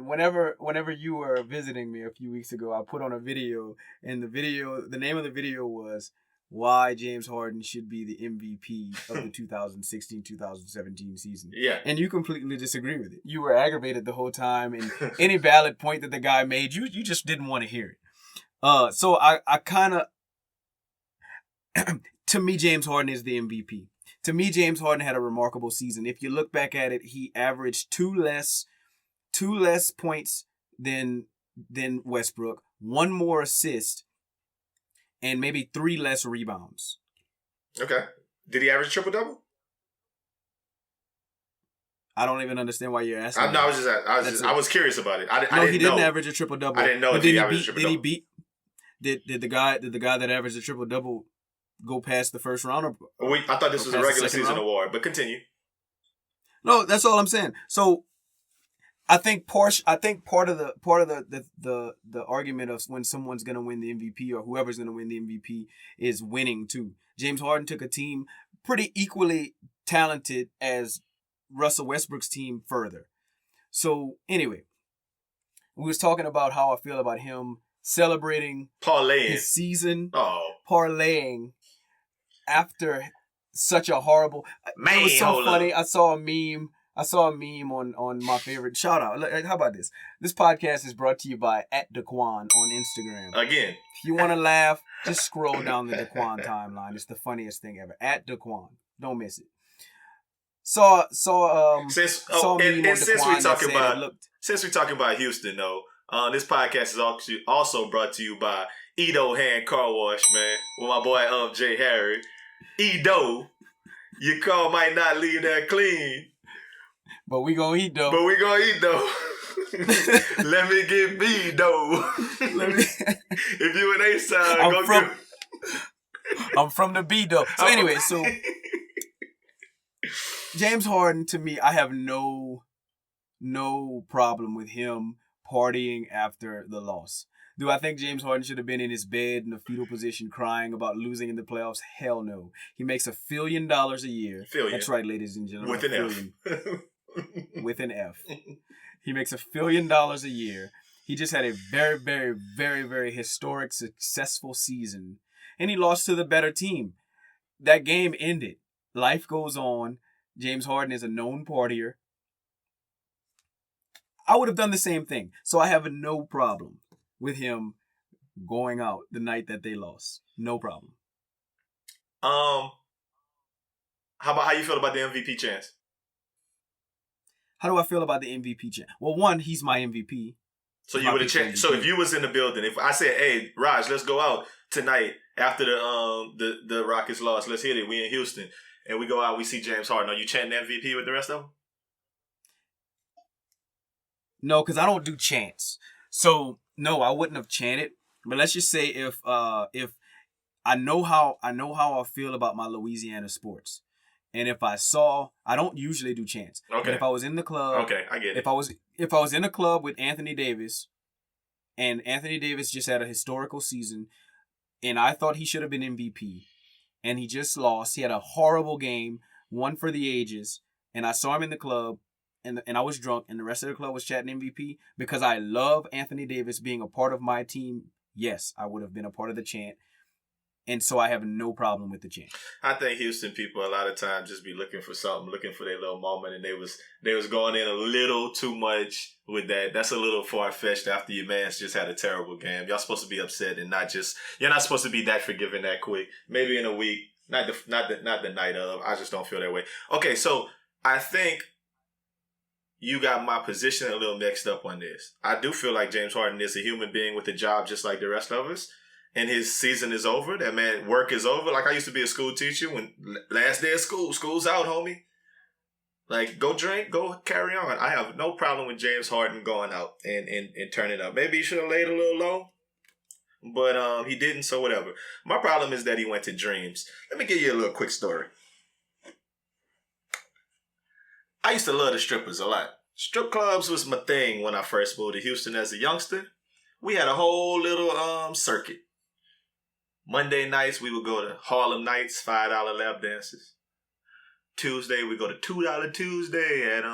whenever you were visiting me a few weeks ago, I put on a video, and the name of the video was why James Harden should be the MVP of the 2016-2017 season. Yeah. And you completely disagree with it. You were aggravated the whole time, and any valid point that the guy made, you just didn't want to hear it. So I kind of, to me, James Harden is the MVP. To me, James Harden had a remarkable season. If you look back at it, he averaged two less points than Westbrook, one more assist, and maybe 3 less rebounds. Okay. Did he average triple-double? I don't even understand why you're asking. I was curious about it. He didn't average a triple-double. I didn't know if he averaged a triple-double. Did the guy that averaged a triple-double go past the first round? I thought this was a regular season award, but continue. No, that's all I'm saying. So I think part of the argument of when someone's gonna win the MVP or whoever's gonna win the MVP is winning too. James Harden took a team pretty equally talented as Russell Westbrook's team further. So anyway, we was talking about how I feel about him celebrating his season, parlaying after such a horrible. Man, it was so funny. I saw a meme I saw a meme on my favorite. Shout out. How about this? This podcast is brought to you by @Daquan on Instagram. Again. If you want to laugh, just scroll down the Daquan timeline. It's the funniest thing ever. @Daquan. Don't miss it. Since we talking about Houston though, this podcast is also brought to you by Edo Hand Car Wash, man, with my boy Jay Harry. Edo, your car might not leave that clean, but we gonna eat though. Let me get me though. If you an A side, I'm from the B though. So anyway, James Harden, to me, I have no problem with him partying after the loss. Do I think James Harden should have been in his bed in a fetal position crying about losing in the playoffs? Hell no. He makes $1 billion a year. That's right, ladies and gentlemen. With an F. With an F. He makes $1 billion a year. He just had a very, very, very, very historic, successful season. And he lost to the better team. That game ended. Life goes on. James Harden is a known partier. I would have done the same thing. So I have no problem with him going out the night that they lost. No problem. How you feel about the MVP chance? How do I feel about the MVP chance? Well, one, he's my MVP. So you would have changed. So if you was in the building, if I said, "Hey, Raj, let's go out tonight after the Rockets lost. Let's hit it. We in Houston." And we go out, we see James Harden. Are you chanting MVP with the rest of them? No, because I don't do chants. So no, I wouldn't have chanted. But let's just say if I know how I feel about my Louisiana sports, and if I don't usually do chants. Okay. But if I was in the club, okay, I get it. If I was in a club with Anthony Davis, and Anthony Davis just had a historical season, and I thought he should have been MVP. And he just lost. He had a horrible game, one for the ages. And I saw him in the club, and I was drunk, and the rest of the club was chatting MVP. Because I love Anthony Davis being a part of my team, yes, I would have been a part of the chant. And so I have no problem with the chant. I think Houston people a lot of times just be looking for something, looking for their little moment, and they was going in a little too much with that. That's a little far-fetched after your man's just had a terrible game. Y'all supposed to be upset and you're not supposed to be that forgiving that quick. Maybe in a week, not the night of. I just don't feel that way. Okay, so I think you got my position a little mixed up on this. I do feel like James Harden is a human being with a job just like the rest of us. And his season is over. That man, work is over. Like I used to be a school teacher when last day of school's out, homie. Like go drink, go carry on. I have no problem with James Harden going out and turning up. Maybe he should have laid a little low, but he didn't. So whatever. My problem is that he went to Dreams. Let me give you a little quick story. I used to love the strippers a lot. Strip clubs was my thing when I first moved to Houston as a youngster. We had a whole little circuit. Monday nights, we would go to Harlem Nights, $5 lap dances. Tuesday, we go to $2 Tuesday at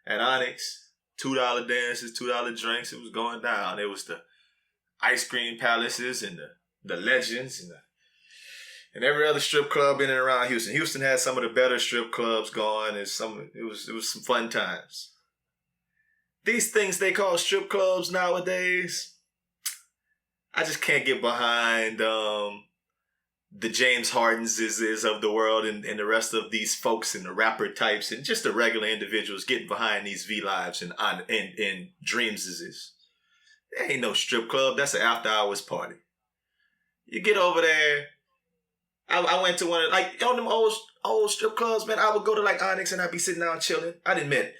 Onyx. $2 dances, $2 drinks. It was going down. It was the ice cream palaces and the legends and every other strip club in and around Houston. Houston had some of the better strip clubs going, and it was some fun times. These things they call strip clubs nowadays, I just can't get behind the James Hardens is of the world and the rest of these folks and the rapper types and just the regular individuals getting behind these V Lives and Dreams is. There ain't no strip club. That's an after hours party. You get over there. I went to one of on them old strip clubs, man. I would go to like Onyx and I'd be sitting down chilling. I didn't met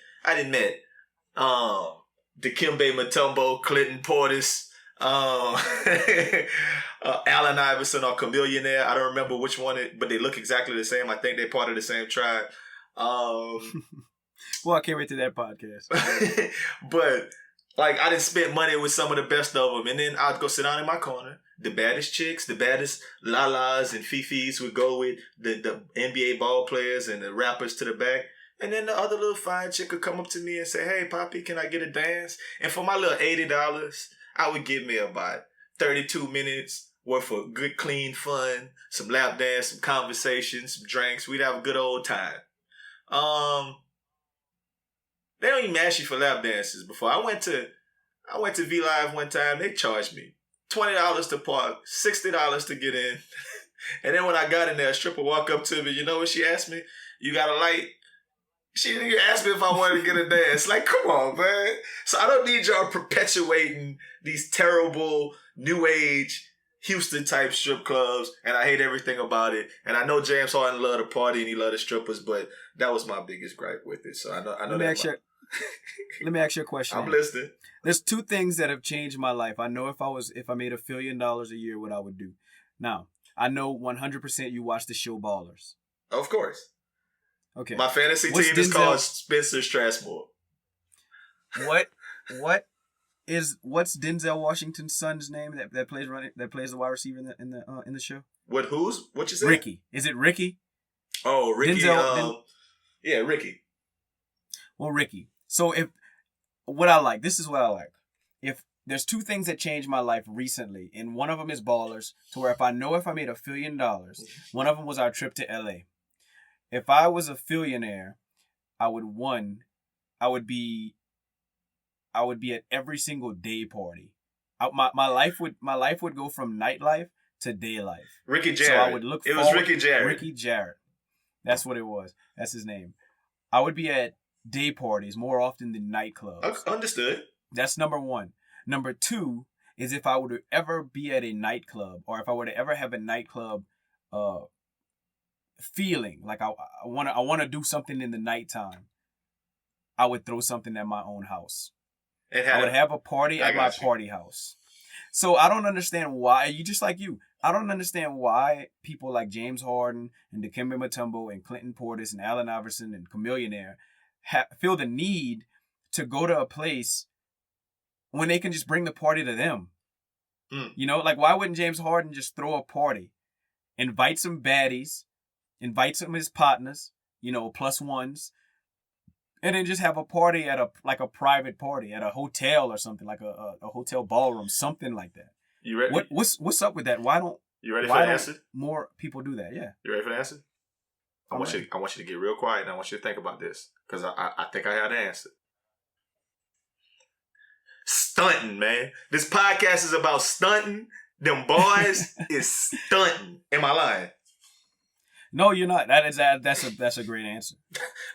Dikembe Mutombo, Clinton Portis, Allen Iverson or Chameleonaire. I don't remember which one, but they look exactly the same. I think they're part of the same tribe. Well, I can't wait to that podcast. But like, I didn't spend money with some of the best of them, and then I'd go sit down in my corner. The baddest chicks, the baddest Lalas and Fifis would go with the NBA ball players and the rappers to the back. And then the other little fine chick would come up to me and say, "Hey, Poppy, can I get a dance?" And for my little $80, I would give me about 32 minutes worth of good, clean fun, some lap dance, some conversation, some drinks. We'd have a good old time. They don't even ask you for lap dances. Before I went to V Live one time, they charged me $20 to park, $60 to get in. And then when I got in there, a stripper walked up to me. You know what she asked me? You got a light? She didn't even ask me if I wanted to get a dance. Like, come on, man. So I don't need y'all perpetuating these terrible new age Houston type strip clubs, and I hate everything about it. And I know James Harden loved the party and he loved the strippers, but that was my biggest gripe with it. So I know. Let me ask you a question. I'm listening. There's two things that have changed my life. I know if I made $1 billion a year, what I would do. Now, I know 100% you watch the show Ballers. Of course. Okay. My fantasy team is called Spencer Strasmore. What's Denzel Washington's son's name that plays the wide receiver in the show? What you say? Ricky. Is it Ricky? Oh, Ricky. Yeah, Ricky. Well, Ricky. So this is what I like. If there's two things that changed my life recently, and one of them is Ballers, to where if I made $1 billion, one of them was our trip to LA. If I was a billionaire, I would be at every single day party. My life would go from nightlife to day life. Ricky Jarrett. So I would look. It was Ricky Jarrett. Ricky Jarrett. That's what it was. That's his name. I would be at day parties more often than nightclubs. Understood. That's number one. Number two is if I were to ever be at a nightclub, or if I were to ever have a nightclub feeling like I want to do something in the nighttime, I would throw something at my own house. I would have a party at my party house. So I don't understand why, I don't understand why people like James Harden and Dikembe Mutombo and Clinton Portis and Allen Iverson and Chamillionaire feel the need to go to a place when they can just bring the party to them. You know, like why wouldn't James Harden just throw a party, invite some baddies, invite some of his partners, plus ones, and then just have a party at a private party at a hotel or something, like a hotel ballroom, something like that. You ready? What's up with that? You ready for the answer? More people do that? Yeah. You ready for the answer? I want you to get real quiet and I want you to think about this because I think I have the answer. Stunting, man. This podcast is about stunting. Them boys is stunting. Am I lying? No, you're not. That's a great answer.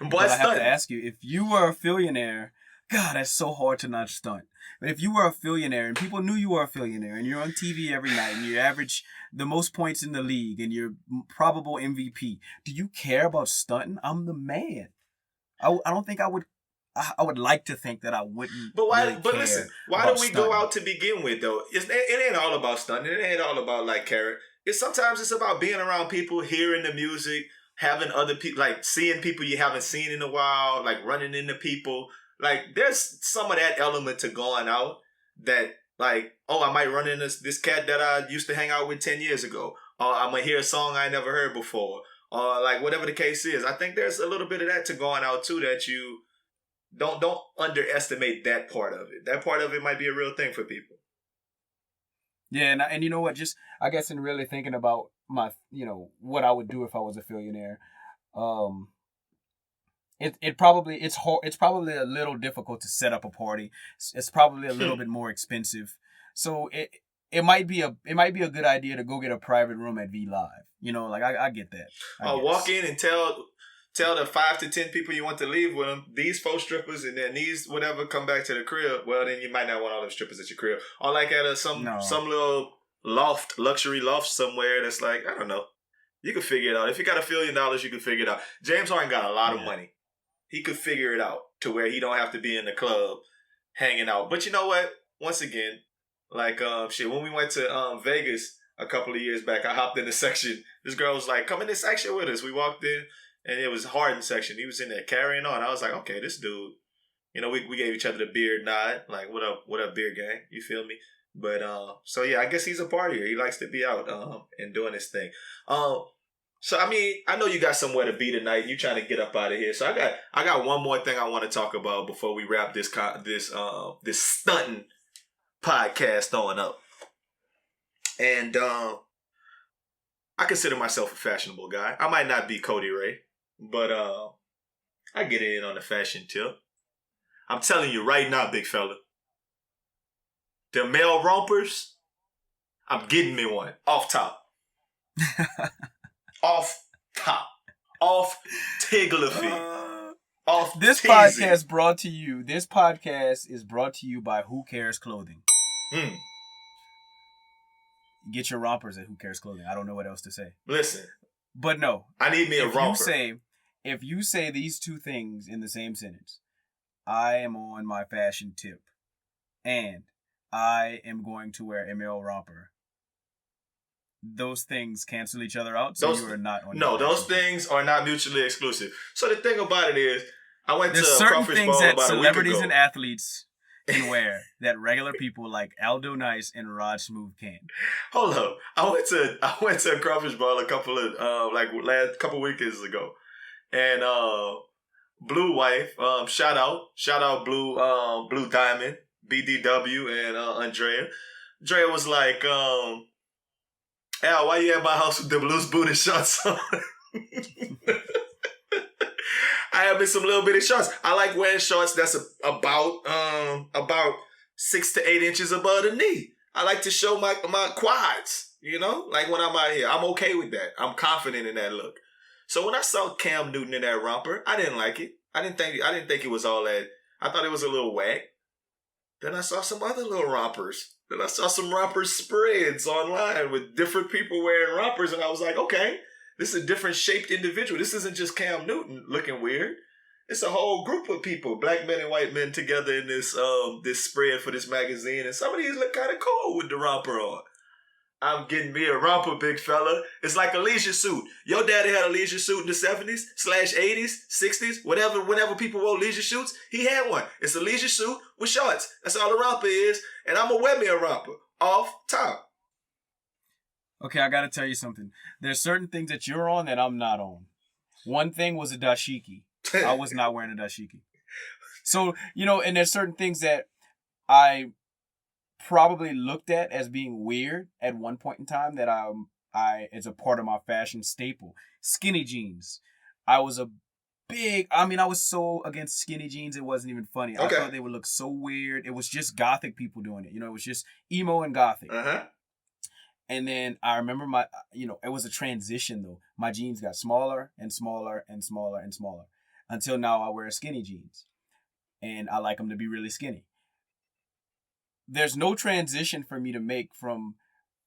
But I have to ask you, if you were a billionaire, God, that's so hard to not stunt. But if you were a billionaire and people knew you were a billionaire and you're on TV every night and you average the most points in the league and you're probable MVP, do you care about stunting? I'm the man. I don't think I would. I would like to think that I wouldn't. But why? Really but listen, why do we go out to begin with though? It ain't all about stunting. It ain't all about like carrot. Sometimes it's about being around people, hearing the music, having other people, like seeing people you haven't seen in a while, like running into people. Like there's some of that element to going out that like, oh, I might run into this cat that I used to hang out with 10 years ago. Or I'm going to hear a song I never heard before. Or like whatever the case is. I think there's a little bit of that to going out too that you don't underestimate that part of it. That part of it might be a real thing for people. Yeah, and you know what? Just I guess in really thinking about my, what I would do if I was a billionaire, it's probably a little difficult to set up a party. It's probably a little bit more expensive. So it might be a good idea to go get a private room at V Live. I get that. Walk in and tell the 5 to 10 people you want to leave with them, these 4 strippers, and then these whatever come back to the crib. Well, then you might not want all them strippers at your crib. Or like at some little luxury loft somewhere that's like, I don't know. You can figure it out. If you got $1 billion, you can figure it out. James Harden got a lot of money. He could figure it out to where he don't have to be in the club hanging out. But you know what? Once again, like when we went to Vegas a couple of years back, I hopped in the section. This girl was like, come in this section with us. We walked in. And it was Harden section. He was in there carrying on. I was like, okay, this dude, we gave each other the beard nod. Like, what up, beard gang? You feel me? But, so yeah, I guess he's a partier. He likes to be out, and doing his thing. So, I mean, I know you got somewhere to be tonight. You trying to get up out of here. So I got one more thing I want to talk about before we wrap this stunting podcast on up. And, I consider myself a fashionable guy. I might not be Cody Ray. But I get in on the fashion tip. I'm telling you right now, big fella. The male rompers, I'm getting me one. Off top. Off top. Off Tigglefy. Off This teasy. This podcast is brought to you by Who Cares Clothing. Get your rompers at Who Cares Clothing. I don't know what else to say. Listen. But no. I need me a romper. If you say these two things in the same sentence, I am on my fashion tip. And I am going to wear a male romper. Those things cancel each other out, so you are not on. No, those things are not mutually exclusive. So the thing about it is, I went There's to a certain crawfish things ball that about a week celebrities ago. and athletes can wear that regular people like Aldo Nice and Rod Smooth can. Hold up, I went to a crawfish ball a couple weekends ago, and Blue wife, shout out Blue Diamond, BDW, and Andrea. Andrea was like, Al, why you at my house with them loose booty shorts on? I have been some little bitty shorts. I like wearing shorts that's about 6 to 8 inches above the knee. I like to show my quads, you know, like when I'm out here. I'm okay with that. I'm confident in that look. So when I saw Cam Newton in that romper, I didn't like it. I didn't think it was all that. I thought it was a little whack. Then I saw some other little rompers. Then I saw some romper spreads online with different people wearing rompers, and I was like, okay, this is a different shaped individual. This isn't just Cam Newton looking weird. It's a whole group of people, black men and white men, together in this spread for this magazine, and some of these look kind of cool with the romper on. I'm getting me a romper, big fella. It's like a leisure suit. Your daddy had a leisure suit in the 70s/80s, 60s, whenever people wore leisure suits, he had one. It's a leisure suit with shorts. That's all a romper is. And I'm going to wear me a romper. Off top. Okay, I got to tell you something. There's certain things that you're on that I'm not on. One thing was a dashiki. I was not wearing a dashiki. So, you know, and there's certain things that I probably looked at as being weird at one point in time that I it's a part of my fashion staple. Skinny jeans. I was so against skinny jeans it wasn't even funny. Okay. I thought they would look so weird. It was just gothic people doing it. You know, it was just emo and gothic. Uh-huh. And then I remember it was a transition though. My jeans got smaller and smaller and smaller and smaller until now I wear skinny jeans. And I like them to be really skinny. There's no transition for me to make from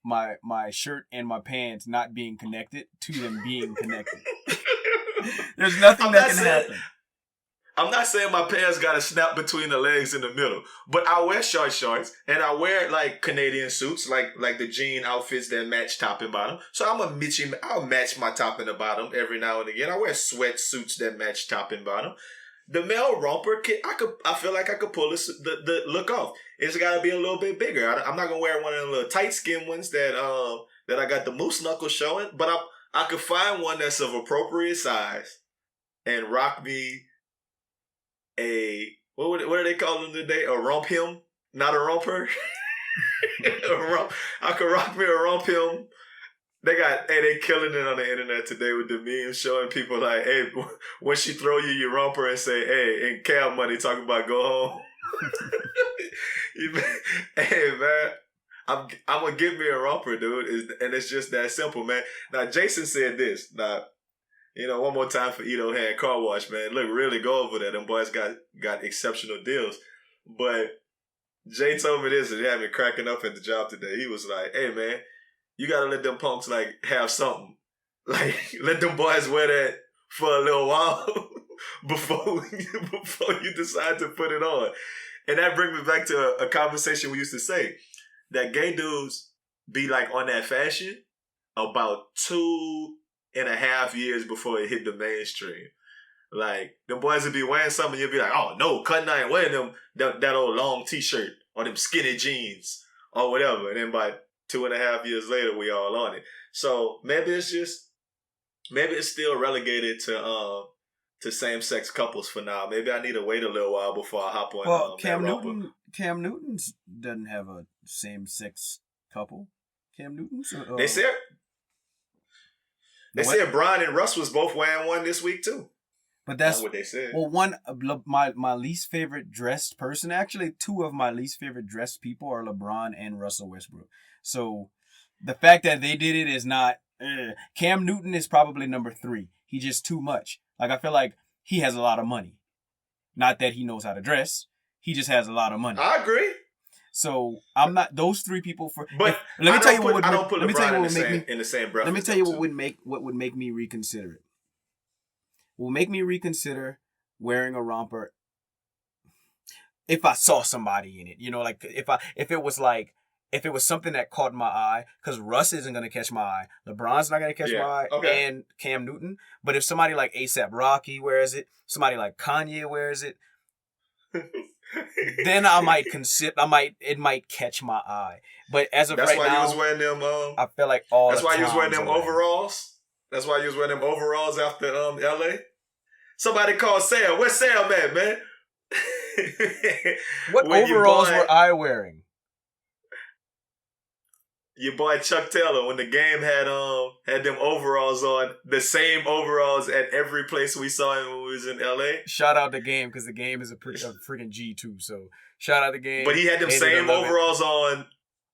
my shirt and my pants not being connected to them being connected. There's nothing that can happen. I'm not saying my pants got to snap between the legs in the middle, but I wear shorts and I wear like Canadian suits, like the jean outfits that match top and bottom. So I'll match my top and the bottom every now and again. I wear sweatsuits that match top and bottom. The male romper kit, I feel like I could pull the look off. It's got to be a little bit bigger. I'm not gonna wear one of the little tight skin ones that I got the moose knuckles showing, but I could find one that's of appropriate size and rock me what do they call them today? A rump him, not a romper. I could rock me a rump him. They killing it on the internet today with the memes showing people like, hey, when she throw you your romper and say, hey, and cab money talking about go home. Hey, man, I'm going to get me a romper, dude. And it's just that simple, man. Now, Jason said this. Now, one more time for Edo Hand Car Wash, man. Look, really go over there. Them boys got exceptional deals. But Jay told me this and he had me cracking up at the job today. He was like, hey, man, you got to let them punks, like, have something. Like, let them boys wear that for a little while before you decide to put it on. And that brings me back to a conversation we used to say that gay dudes be, like, on that fashion about 2.5 years before it hit the mainstream. Like, them boys would be wearing something, you'd be like, oh, no, Cutting I ain't wearing that old long t-shirt or them skinny jeans or whatever. And then by 2.5 years later, we all on it. So maybe it's still relegated to same-sex couples for now. Maybe I need to wait a little while before I hop on. Well, Cam Newton doesn't have a same-sex couple. Cam Newton's. They said Brian and Russ was both wearing one this week too. But that's what they said. Well, my least favorite dressed person, actually, two of my least favorite dressed people are LeBron and Russell Westbrook. So the fact that they did it is not. Cam Newton is probably number 3. He's just too much. Like, I feel like he has a lot of money. Not that he knows how to dress. He just has a lot of money. I agree. So I'm not those 3 people for. But let me tell you what would. I don't put LeBron in the same breath. Let me tell you what would make me reconsider it. Will make me reconsider wearing a romper if I saw somebody in it. You know, like if it was something that caught my eye, because Russ isn't gonna catch my eye, LeBron's not gonna catch my eye, and Cam Newton. But if somebody like A$AP Rocky wears it, somebody like Kanye wears it, then I might consider. It might catch my eye. But as of right now, that's why you was wearing them. I feel like all. That's why you was wearing them overalls. That's why you was wearing them overalls after LA. Somebody called Sam. Where's Sam at, man? What overalls were I wearing? Your boy Chuck Taylor, when the game had them overalls on, the same overalls at every place we saw him when we was in LA. Shout out the Game, because the Game is a freaking G too. So shout out the Game. But he had them same overalls on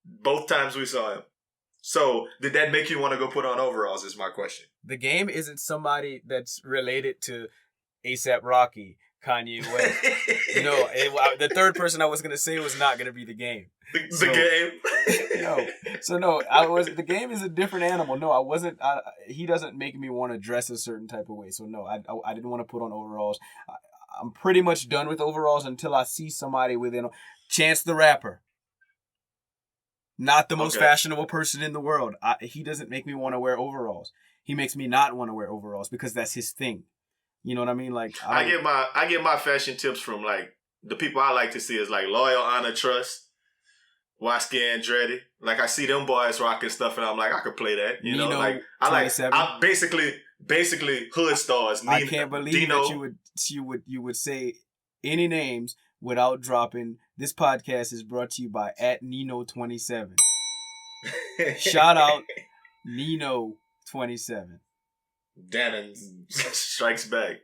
both times we saw him. So did that make you want to go put on overalls? Is my question. The Game isn't somebody that's related to A$AP Rocky, Kanye West. The third person I was gonna say was not gonna be the Game. The Game. The Game is a different animal. No, I wasn't. He doesn't make me want to dress a certain type of way. So no, I didn't want to put on overalls. I'm pretty much done with overalls until I see somebody within Chance the Rapper. Not the most fashionable person in the world. He doesn't make me want to wear overalls. He makes me not want to wear overalls because that's his thing. You know what I mean? Like I get my fashion tips from like the people I like to see is like Loyal, Honor, Trust, Wasky Andretti. Like I see them boys rocking stuff and I'm like, I could play that. You know, like I'm basically hood stars. I can't believe that you would say any names without dropping. This podcast is brought to you by @Nino27. Shout out Nino27. Dannon strikes back.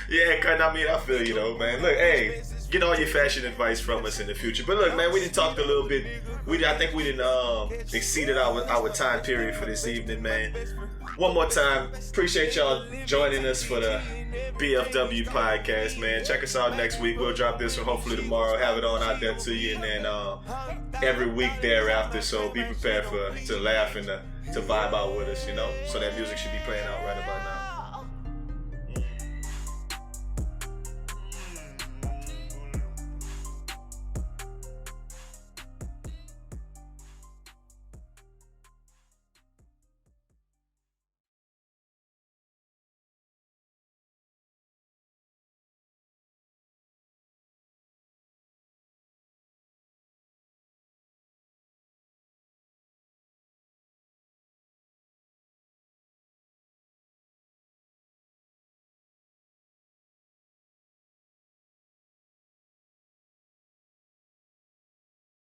Yeah, cause I mean, I feel you though, man. Look, hey, get all your fashion advice from us in the future. But look, man, we done talked a little bit. I think we done exceeded our time period for this evening, man. One more time, appreciate y'all joining us for the BFW podcast, man. Check us out next week. We'll drop this one hopefully tomorrow. Have it on out there to you, and then every week thereafter. So be prepared to laugh and to vibe out with us, you know. So that music should be playing out right about now.